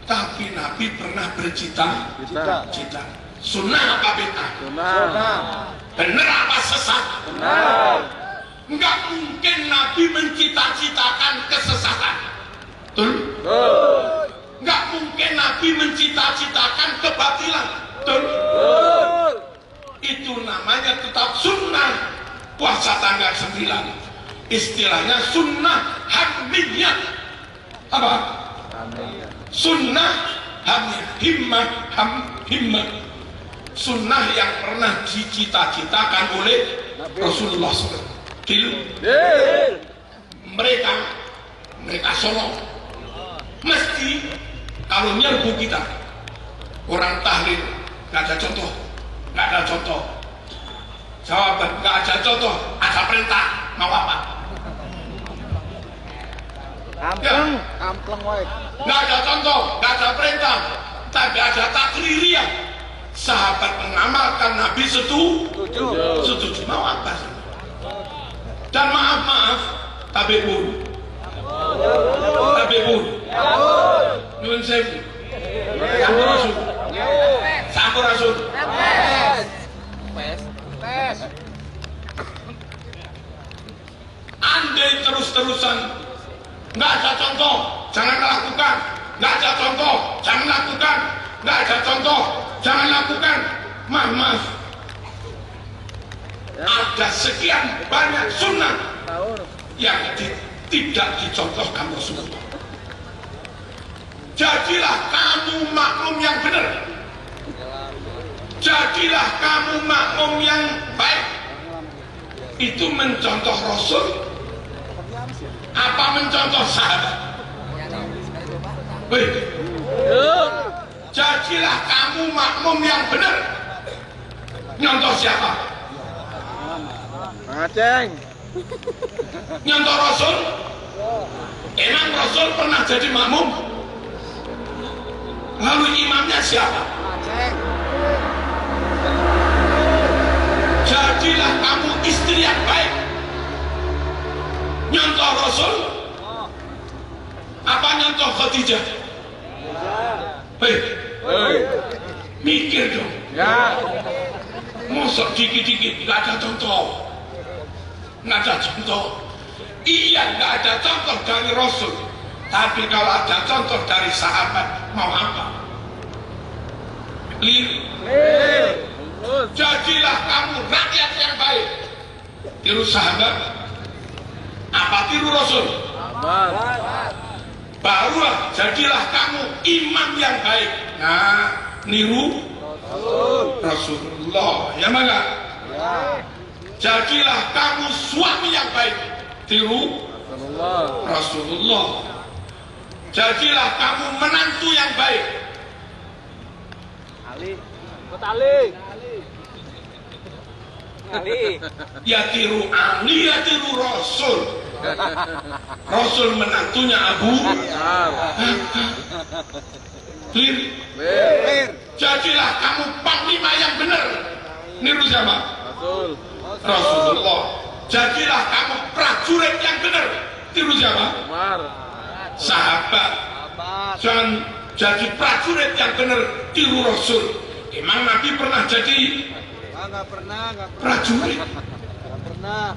tapi Nabi pernah bercita-cita. Sunnah apa bid'ah? Benar apa sesat? Benar. Nggak mungkin Nabi mencita-citakan kesesatan. Betul? Nggak mungkin Nabi mencita-citakan kebatilan. Betul? Itu namanya tetap sunnah. Puasa tanggal 9, istilahnya sunnah hamiyah. Apa? Sunnah hamiyah, himmah. Sunnah yang pernah dicita-citakan oleh Rasulullah SAW. Mereka sono mesti kalau nyerbu kita orang tahlil nggak ada contoh, jawaban nggak ada contoh, ada perintah, mau apa? Ampleng wae. Nggak ada contoh, nggak ada perintah, tapi ada takririyah. Sahabat mengamalkan, Nabi setuju. Mau apa sih? Dan maaf, tabi'un. Nyuwun sewu. Sampurasun. Andai terus-terusan nggak ada contoh, jangan lakukan. Nggak ada contoh, jangan lakukan. Nggak ada contoh, jangan lakukan. Maaf. Ada sekian banyak sunnah yang tidak dicontohkan Rasulullah. Jadilah kamu makmum yang benar. Jadilah kamu makmum yang baik. Itu mencontoh Rasul apa mencontoh sahabat? Jadilah kamu makmum yang benar. Nyontoh siapa? Aceng. Nyontoh Rasul? Emang Rasul pernah jadi makmum? Lalu imamnya siapa? Jadilah kamu istri yang baik. Nyontoh Rasul? Apa nyontoh Khadijah? Mikir dong. Ya. Mosok dikit-dikit nggak ada contoh. Nggak ada contoh. Iya, nggak ada contoh dari Rasul. Tapi kalau ada contoh dari sahabat, mau apa? Jadilah kamu rakyat yang baik. Tiru sahabat. Apa tiru Rasul? Barulah jadilah kamu imam yang baik. Nah, niru Rasulullah. Ya mana? Jadilah kamu suami yang baik. Tiru Rasulullah. Jadilah kamu menantu yang baik. Ali. Ya tiru Ali, ya tiru Rasul. Rasul menantunya Abu. Clear. Jadilah kamu panglima yang benar. Niru siapa? Rasulullah. Jadilah kamu prajurit yang benar. Tiru siapa? Sahabat. Jangan jadi prajurit yang benar. Tiru Rasul. Emang Nabi pernah jadi? Nggak pernah. Prajurit. Nggak pernah.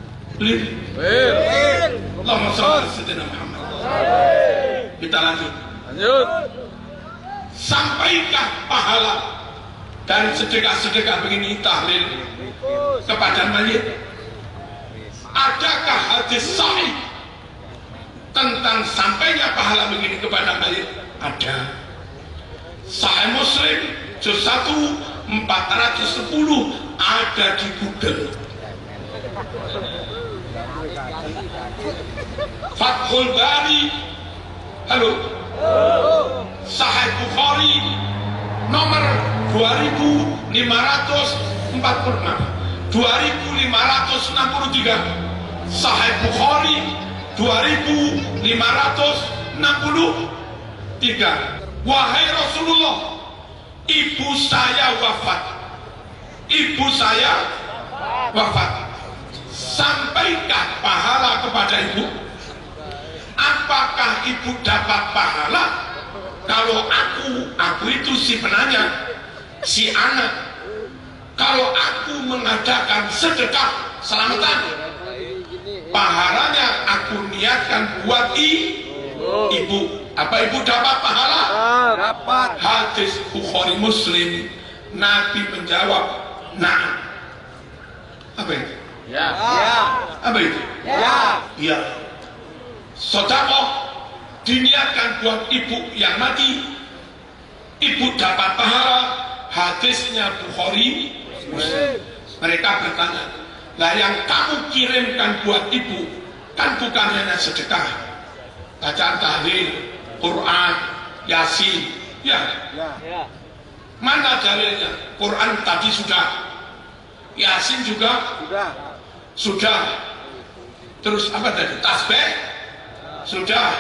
Allahumma shalli ala sayyidina Muhammad. Kita lanjut. Sampaikah pahala dari sedekah-sedekah begini tahlil kepada mayit? Adakah hadis sahih tentang sampainya pahala begini kepada mayit? Ada. Sahih Muslim juz 1 410 ada di Google. Fathul Bari, halo. Sahih Bukhari nomor 2500 2563. Sahih Bukhari 2563. Wahai Rasulullah, ibu saya wafat. Ibu saya wafat. Sampaikan pahala kepada ibu. Apakah ibu dapat pahala kalau aku itu si penanya, si anak, kalau aku mengadakan sedekah selamatan, pahalanya aku niatkan buat ibu. Apa ibu dapat pahala? Dapat. Hadis Bukhari Muslim. Nabi menjawab, nah. Apa itu? Ya. Apa itu? Ya. Iya. Sedekah diniatkan buat ibu yang mati, ibu dapat pahala. Hadisnya Bukhari Muslim. Mereka bertanya, lah yang kamu kirimkan buat ibu kan bukan hanya sedekah, bacaan tahlil, Quran, Yasin, ya. Mana dalilnya? Quran tadi sudah, Yasin juga sudah. Terus apa tadi? Tasbih sudah,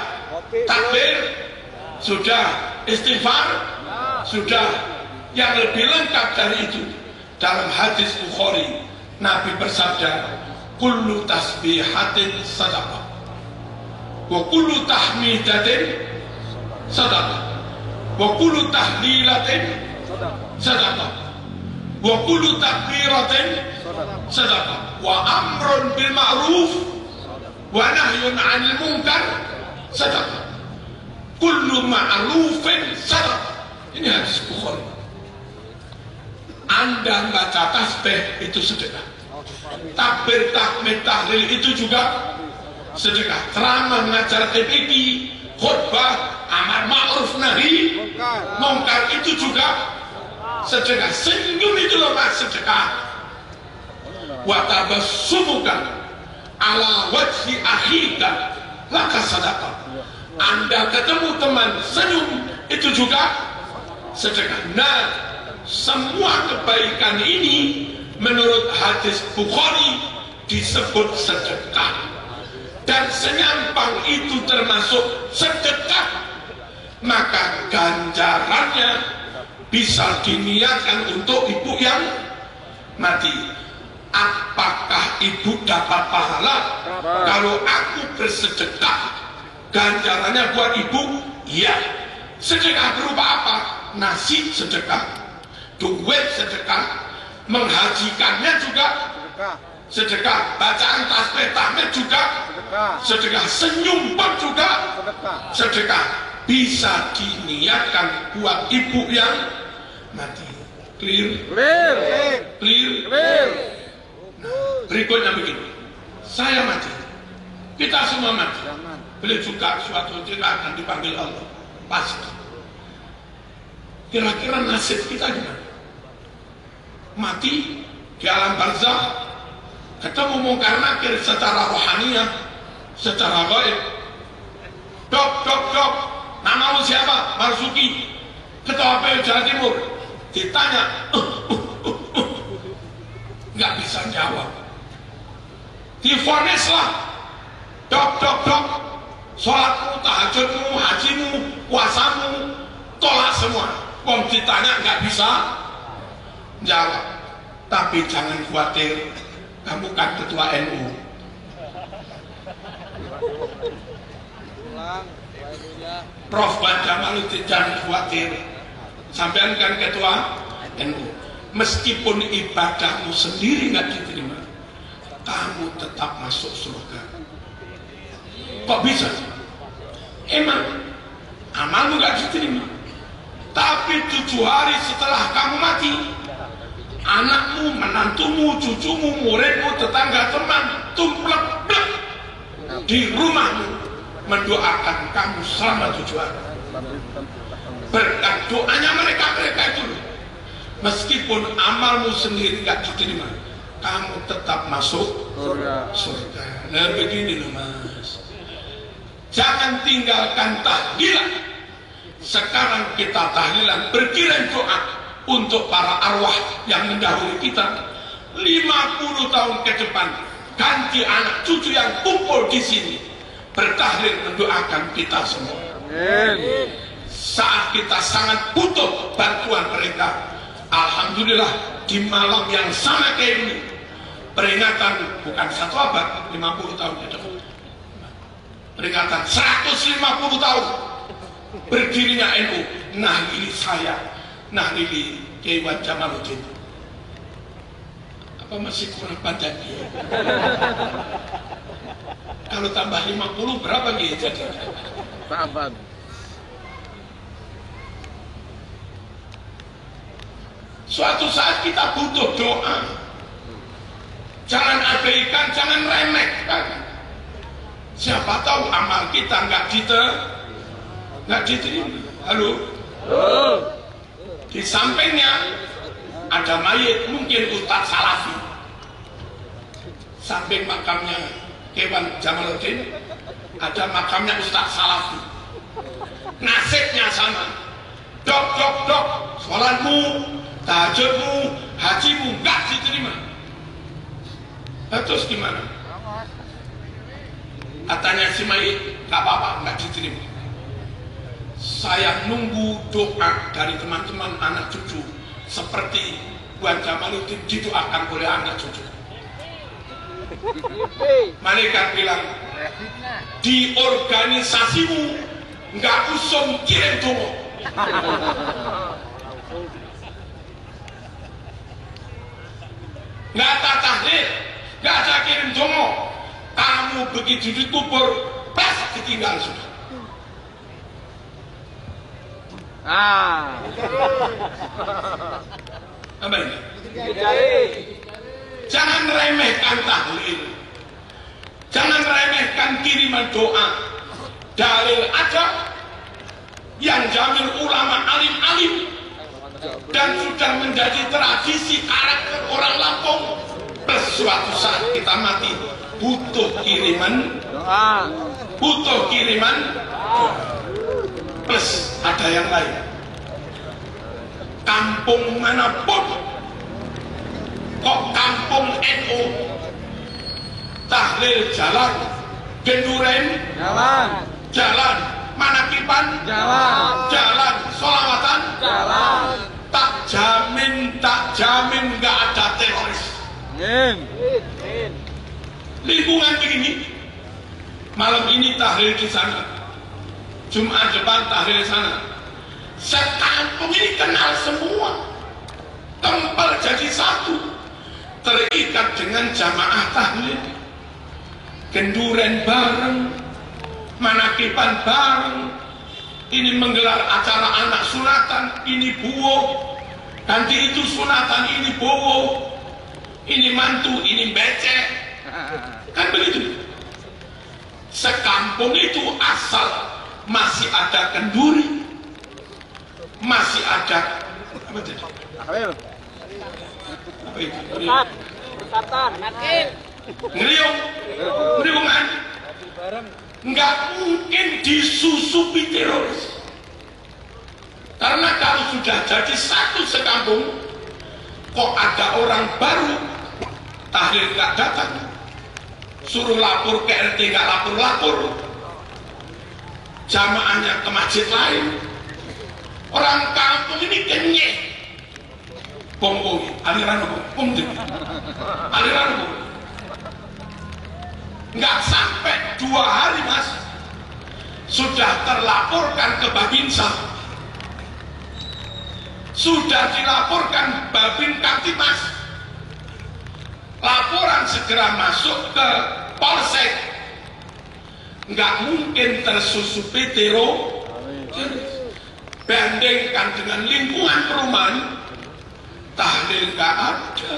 takbir sudah, istighfar sudah. Yang lebih lengkap dari itu, dalam hadis Bukhari Nabi bersabda, kullu tasbihatin sadaqah wa kullu tahmidatin sadaqah wa kullu tahlilatin sadaqah wa kullu takbiratin sadaqah wa amrun bil ma'ruf wa nahyun 'anil munkar sadaqah kullu ma'rufin sadaqah. Ini hadis Bukhari. Anda baca tasbih itu sedekah, takbir, tahmid, tahlil itu juga sedekah, ceramah, ngajar TPP, khutbah, amar ma'ruf nahi mungkar itu juga sedekah. Senyum itu loh mas sedekah. Wa tabassumuka ala wajhi akhika laka sedekah. Anda ketemu teman senyum itu juga sedekah. Nah, semua kebaikan ini menurut hadis Bukhari disebut sedekah. Dan senyampang itu termasuk sedekah, maka ganjarannya bisa diniatkan untuk ibu yang mati. Apakah ibu dapat pahala kalau aku bersedekah? Ganjarannya buat ibu? Iya. Sedekah berupa apa? Nasi sedekah, duit sedekah, menghajikannya juga sedekah, bacaan tasbih tahmid juga sedekah, senyum pun juga sedekah. Bisa diniatkan buat ibu yang mati. Clear? Clear? Nah, berikutnya begini, saya mati, kita semua mati, beliau juga suatu ketika akan dipanggil Allah, pasti. Kira-kira nasib kita gimana? Mati di alam barzakh, ketemu mungkar nakir secara rohaniah, secara gaib. Dok, namamu siapa? Marzuki, ketua PU Jawa Timur. Ditanya, nggak bisa jawab. Divonislah, dok, sholatmu, tahajudmu, hajimu, puasamu, tolak semua. Wong ditanya nggak bisa jawab. Tapi jangan khawatir, kamu kan ketua NU. Prof. Badjamaluddin, jangan khawatir, sampean kan ketua NU. Meskipun ibadahmu sendiri nggak diterima, kamu tetap masuk surga. Kok bisa? Emang amalmu nggak diterima, tapi 7 hari setelah kamu mati, anakmu, menantumu, cucumu, muridmu, tetangga, teman, tumplek-plek di rumahmu mendoakan kamu selama 7 hari. Berkat doanya mereka itu, meskipun amalmu sendiri nggak diterima, kamu tetap masuk surga. Nah begini loh mas, jangan tinggalkan tahlilan. Sekarang kita tahlilan, berkirim doa untuk para arwah yang mendahului kita 50 tahun ke depan, ganti anak cucu yang kumpul di sini bertahlil mendoakan kita semua. Amin. Saat kita sangat butuh bantuan mereka, alhamdulillah di malam yang sama kayak ini, peringatan bukan 1 abad, 50 tahun ke depan, peringatan 150 tahun berdirinya NU, nahdili saya, nahdili Kiai Wan Jamaluddin. Apa masih kurang padan dia? Kalau tambah 50 berapa dia jadi? Sahabat. Suatu saat kita butuh doa. Jangan abaikan, jangan remehkan. Siapa tahu amal kita nggak diterima. Halo? Di sampingnya ada mayit, mungkin Ustadz Salafi. Samping makamnya Kiai Wan Jamaluddin ada makamnya Ustadz Salafi. Nasibnya sama. Dok, sholatmu, tahajudmu, hajimu nggak diterima. Terus gimana? Katanya si mayit, nggak apa-apa, nggak diterima. Saya nunggu doa dari teman-teman anak cucu seperti Wan Jamaluddin didoakan oleh anak cucu. Malaikat bilang, di organisasimu nggak usum kirim dongo. Nggak ada tahlil, nggak ada kirim dongo. Kamu begitu dikubur, pas ditinggal sudah. Apa ini? Jangan remehkan tahlil, jangan remehkan kiriman doa. Dalil ada yang jamin ulama alim-alim dan sudah menjadi tradisi karakter orang Lampung. Plus suatu saat kita mati butuh kiriman doa, butuh kiriman doa. Plus ada yang lain. Kampung manapun kok kampung NU tahlil jalan, genduren jalan, manakiban jalan, sholawatan jalan. Tak jamin nggak ada teroris. Lingkungan begini, malam ini tahlil di sana, Jumat depan tahlil sana. Sekampung ini kenal semua, tempel jadi satu, terikat dengan jamaah tahlil, genduren bareng, manakiban bareng. Ini menggelar acara anak sunatan, ini buwo, nanti itu sunatan, ini bowo, ini mantu, ini becek, kan begitu. Sekampung itu asal masih ada kenduri, masih ada apa tadi? Apa itu? Ngeriungan, nggak mungkin disusupi teroris. Karena kalau sudah jadi satu sekampung, kok ada orang baru tahlil nggak datang, suruh lapor ke RT nggak lapor, jamaahnya ke masjid lain. Orang kampung ini kenyek, bong aliran bong, aliran bong. Nggak sampai 2 hari mas, sudah terlaporkan ke Babinsa, sudah dilaporkan Babin Kaptimas, laporan segera masuk ke Polsek. Nggak mungkin tersusupi teroris. Bandingkan dengan lingkungan perumahan, tahlil nggak ada,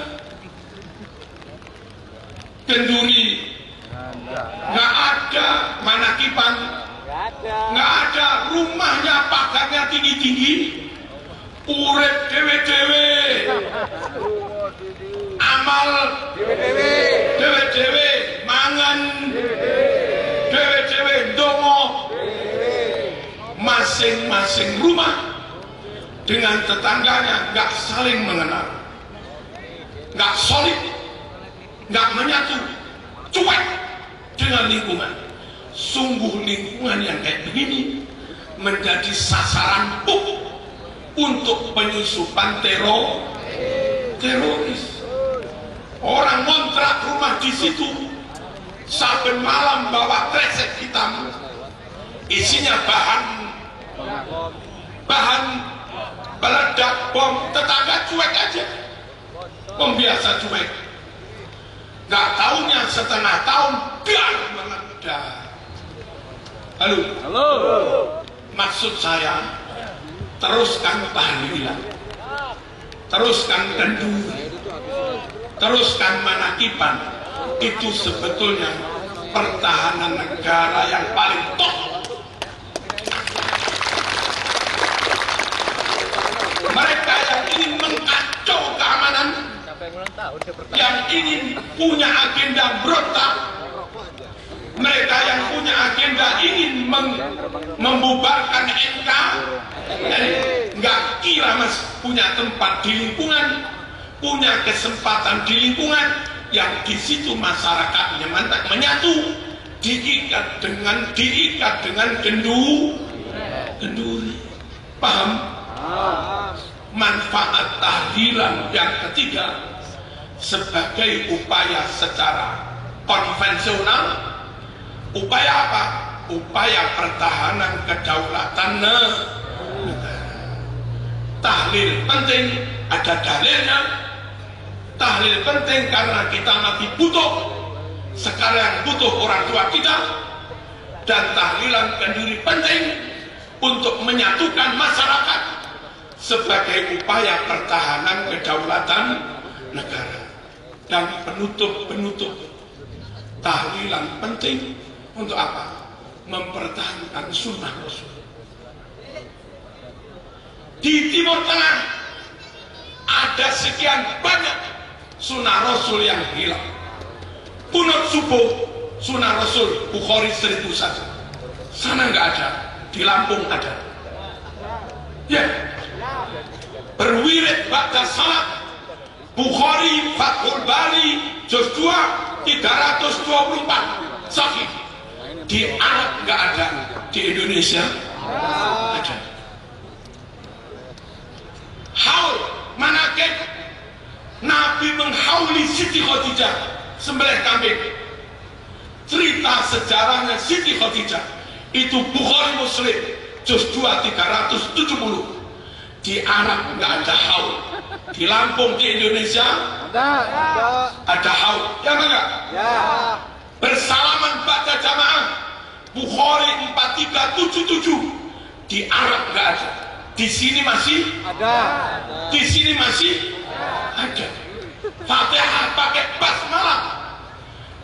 kenduri nggak ada, manakiban nggak ada, rumahnya pagarnya tinggi-tinggi, urip dewe-dewe, amal dewe-dewe, mangan dewe-dewe, dongo masing-masing rumah dengan tetangganya nggak saling mengenal, nggak solid, nggak menyatu, cuek dengan lingkungan. Sungguh lingkungan yang kayak begini menjadi sasaran untuk penyusupan teroris. Orang ngontrak rumah di situ, saben malam bawa kresek hitam, isinya bahan peledak bom. Tetangga cuek aja, pembiasa cuek. Nggak taunya setengah tahun biar meledak. Halo. Maksud saya, teruskan tahlilan, teruskan kenduri, teruskan manakiban. Itu sebetulnya pertahanan negara yang paling top. Mereka yang ingin mengacau keamanan, yang ingin punya agenda berontak, mereka yang punya agenda ingin membubarkan NK, nggak kira mas punya tempat di lingkungan, punya kesempatan di lingkungan yang di situ masyarakatnya mantap menyatu, diikat dengan kenduri. Paham? Manfaat tahlilan yang ketiga sebagai upaya secara konvensional. Upaya apa? Upaya pertahanan kedaulatan negara. Tahlil penting, ada dalilnya. Tahlil penting karena kita masih butuh, sekarang butuh orang tua kita. Dan tahlilan kenduri penting untuk menyatukan masyarakat sebagai upaya pertahanan kedaulatan negara. Dan penutup tahlilan penting untuk apa? Mempertahankan sunnah Rasul. Di Timur Tengah ada sekian banyak sunnah Rasul yang hilang. Kunut subuh sunnah Rasul Bukhari 1000 saja. Sana nggak ada, di Lampung ada. Ya, berwirid ba'da salat Bukhari Fathul Bari juz 2 324 sahih. Di Arab nggak ada, di Indonesia ada. Haul manakib Nabi menghauli Siti Khadijah sembelih kambing. Cerita sejarahnya Siti Khadijah itu Bukhari Muslim juz 2 370. Di Arab nggak ada haul. Di Lampung di Indonesia ada haul. Ya enggak? Ya. Bersalaman baca jamaah Bukhari 4377. Di Arab nggak ada. Di sini masih ada. Di sini masih ada. Fatihah pakai basmalah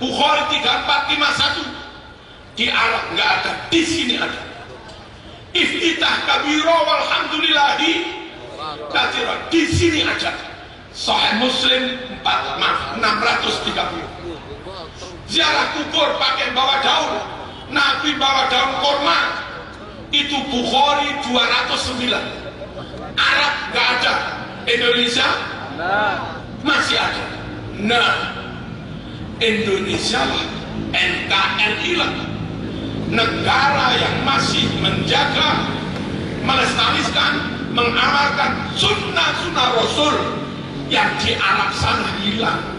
Bukhari 3451. Di Arab nggak ada. Di sini ada. Iftitah kabiro walhamdulillahi katsiran. Di sini ada. Sahih Muslim 630. Ziarah kubur pakai bawa daun, Nabi bawa daun kurma, itu Bukhari 209. Arab nggak ada, Indonesia masih ada. Nah, Indonesia lah, NKRI lah, negara yang masih menjaga, melestarikan, mengamalkan sunnah-sunnah Rasul yang di Arab sana hilang.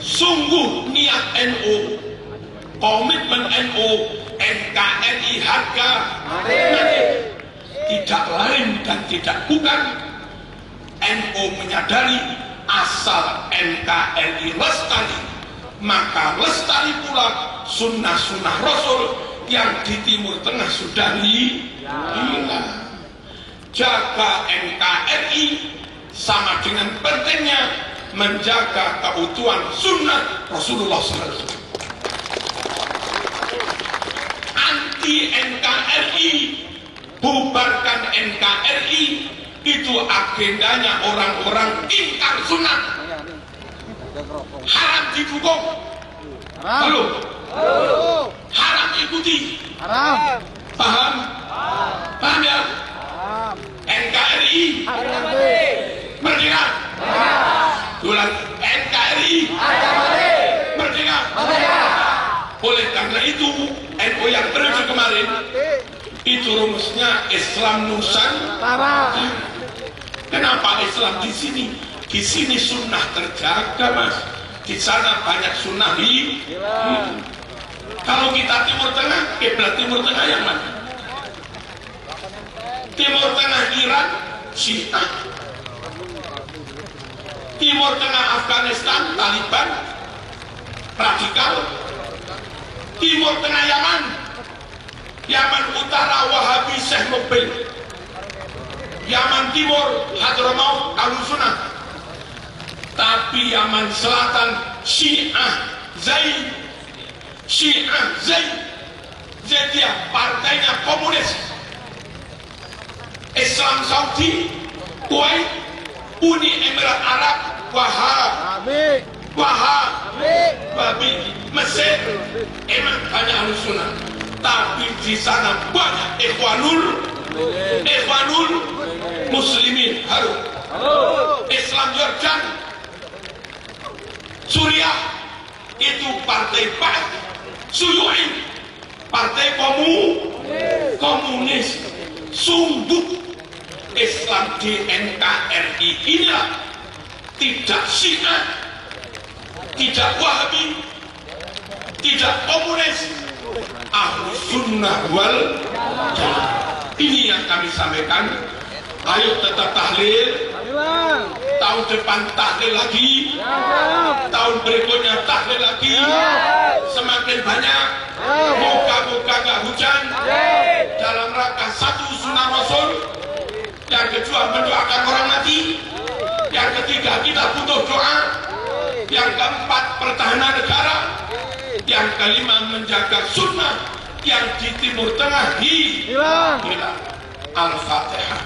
Sungguh niat NU, komitmen NU, NKRI harga mati. Tidak lain dan tidak bukan NU menyadari asal NKRI lestari, maka lestari pula sunnah-sunnah Rasul yang di Timur Tengah sudah hilang. Jaga NKRI sama dengan pentingnya menjaga keutuhan sunnah Rasulullah SAW. Anti NKRI, bubarkan NKRI, itu agendanya orang-orang ingkar sunnah. Haram didukung. Halo. Haram ikuti. Haram. Paham? Paham ya? NKRI merdeka. Ulang, NKRI merdeka. Oleh karena itu NU yang periode kemarin itu rumusnya Islam Nusantara. Kenapa Islam di sini? Di sini sunnah terjaga, Mas. Di sana banyak sunnah hilang. Kalau kita Timur Tengah, kiblat Timur Tengah yang mana? Timur Tengah Iran, Syiah. Timur Tengah Afghanistan, Taliban, radikal. Timur Tengah Yaman, Yaman Utara Wahabi Syekh Mobil. Yaman Timur Hadramaut Ahlussunnah. Tapi Yaman Selatan Syiah Zaid. Syiah Zaid. Zaidiyah partainya komunis. Islam Saudi, Kuwait, Uni Emirat Arab, Wahabi, Mesir, emang banyak Ahlussunnah. Tapi di sana banyak Ikhwanul Muslimin. Halo. Islam Yordan, Suriah itu partai Ba'ath, Syuyu'i partai komunis. Sungguh Islam di NKRI inilah tidak Syiah, tidak Wahabi, tidak komunis, Ahlussunnah wal Jamaah. Ini yang kami sampaikan. Ayo tetap tahlil. Tahun depan tahlil lagi. Tahun berikutnya tahlil lagi. Semakin banyak. Moga-moga gak hujan. Dalam rangka satu sunnah Rasul. Yang kedua mendoakan orang mati. Yang ketiga kita butuh doa. Yang keempat pertahanan negara. Yang kelima menjaga sunnah yang di Timur Tengah hilang. Al-Fatihah.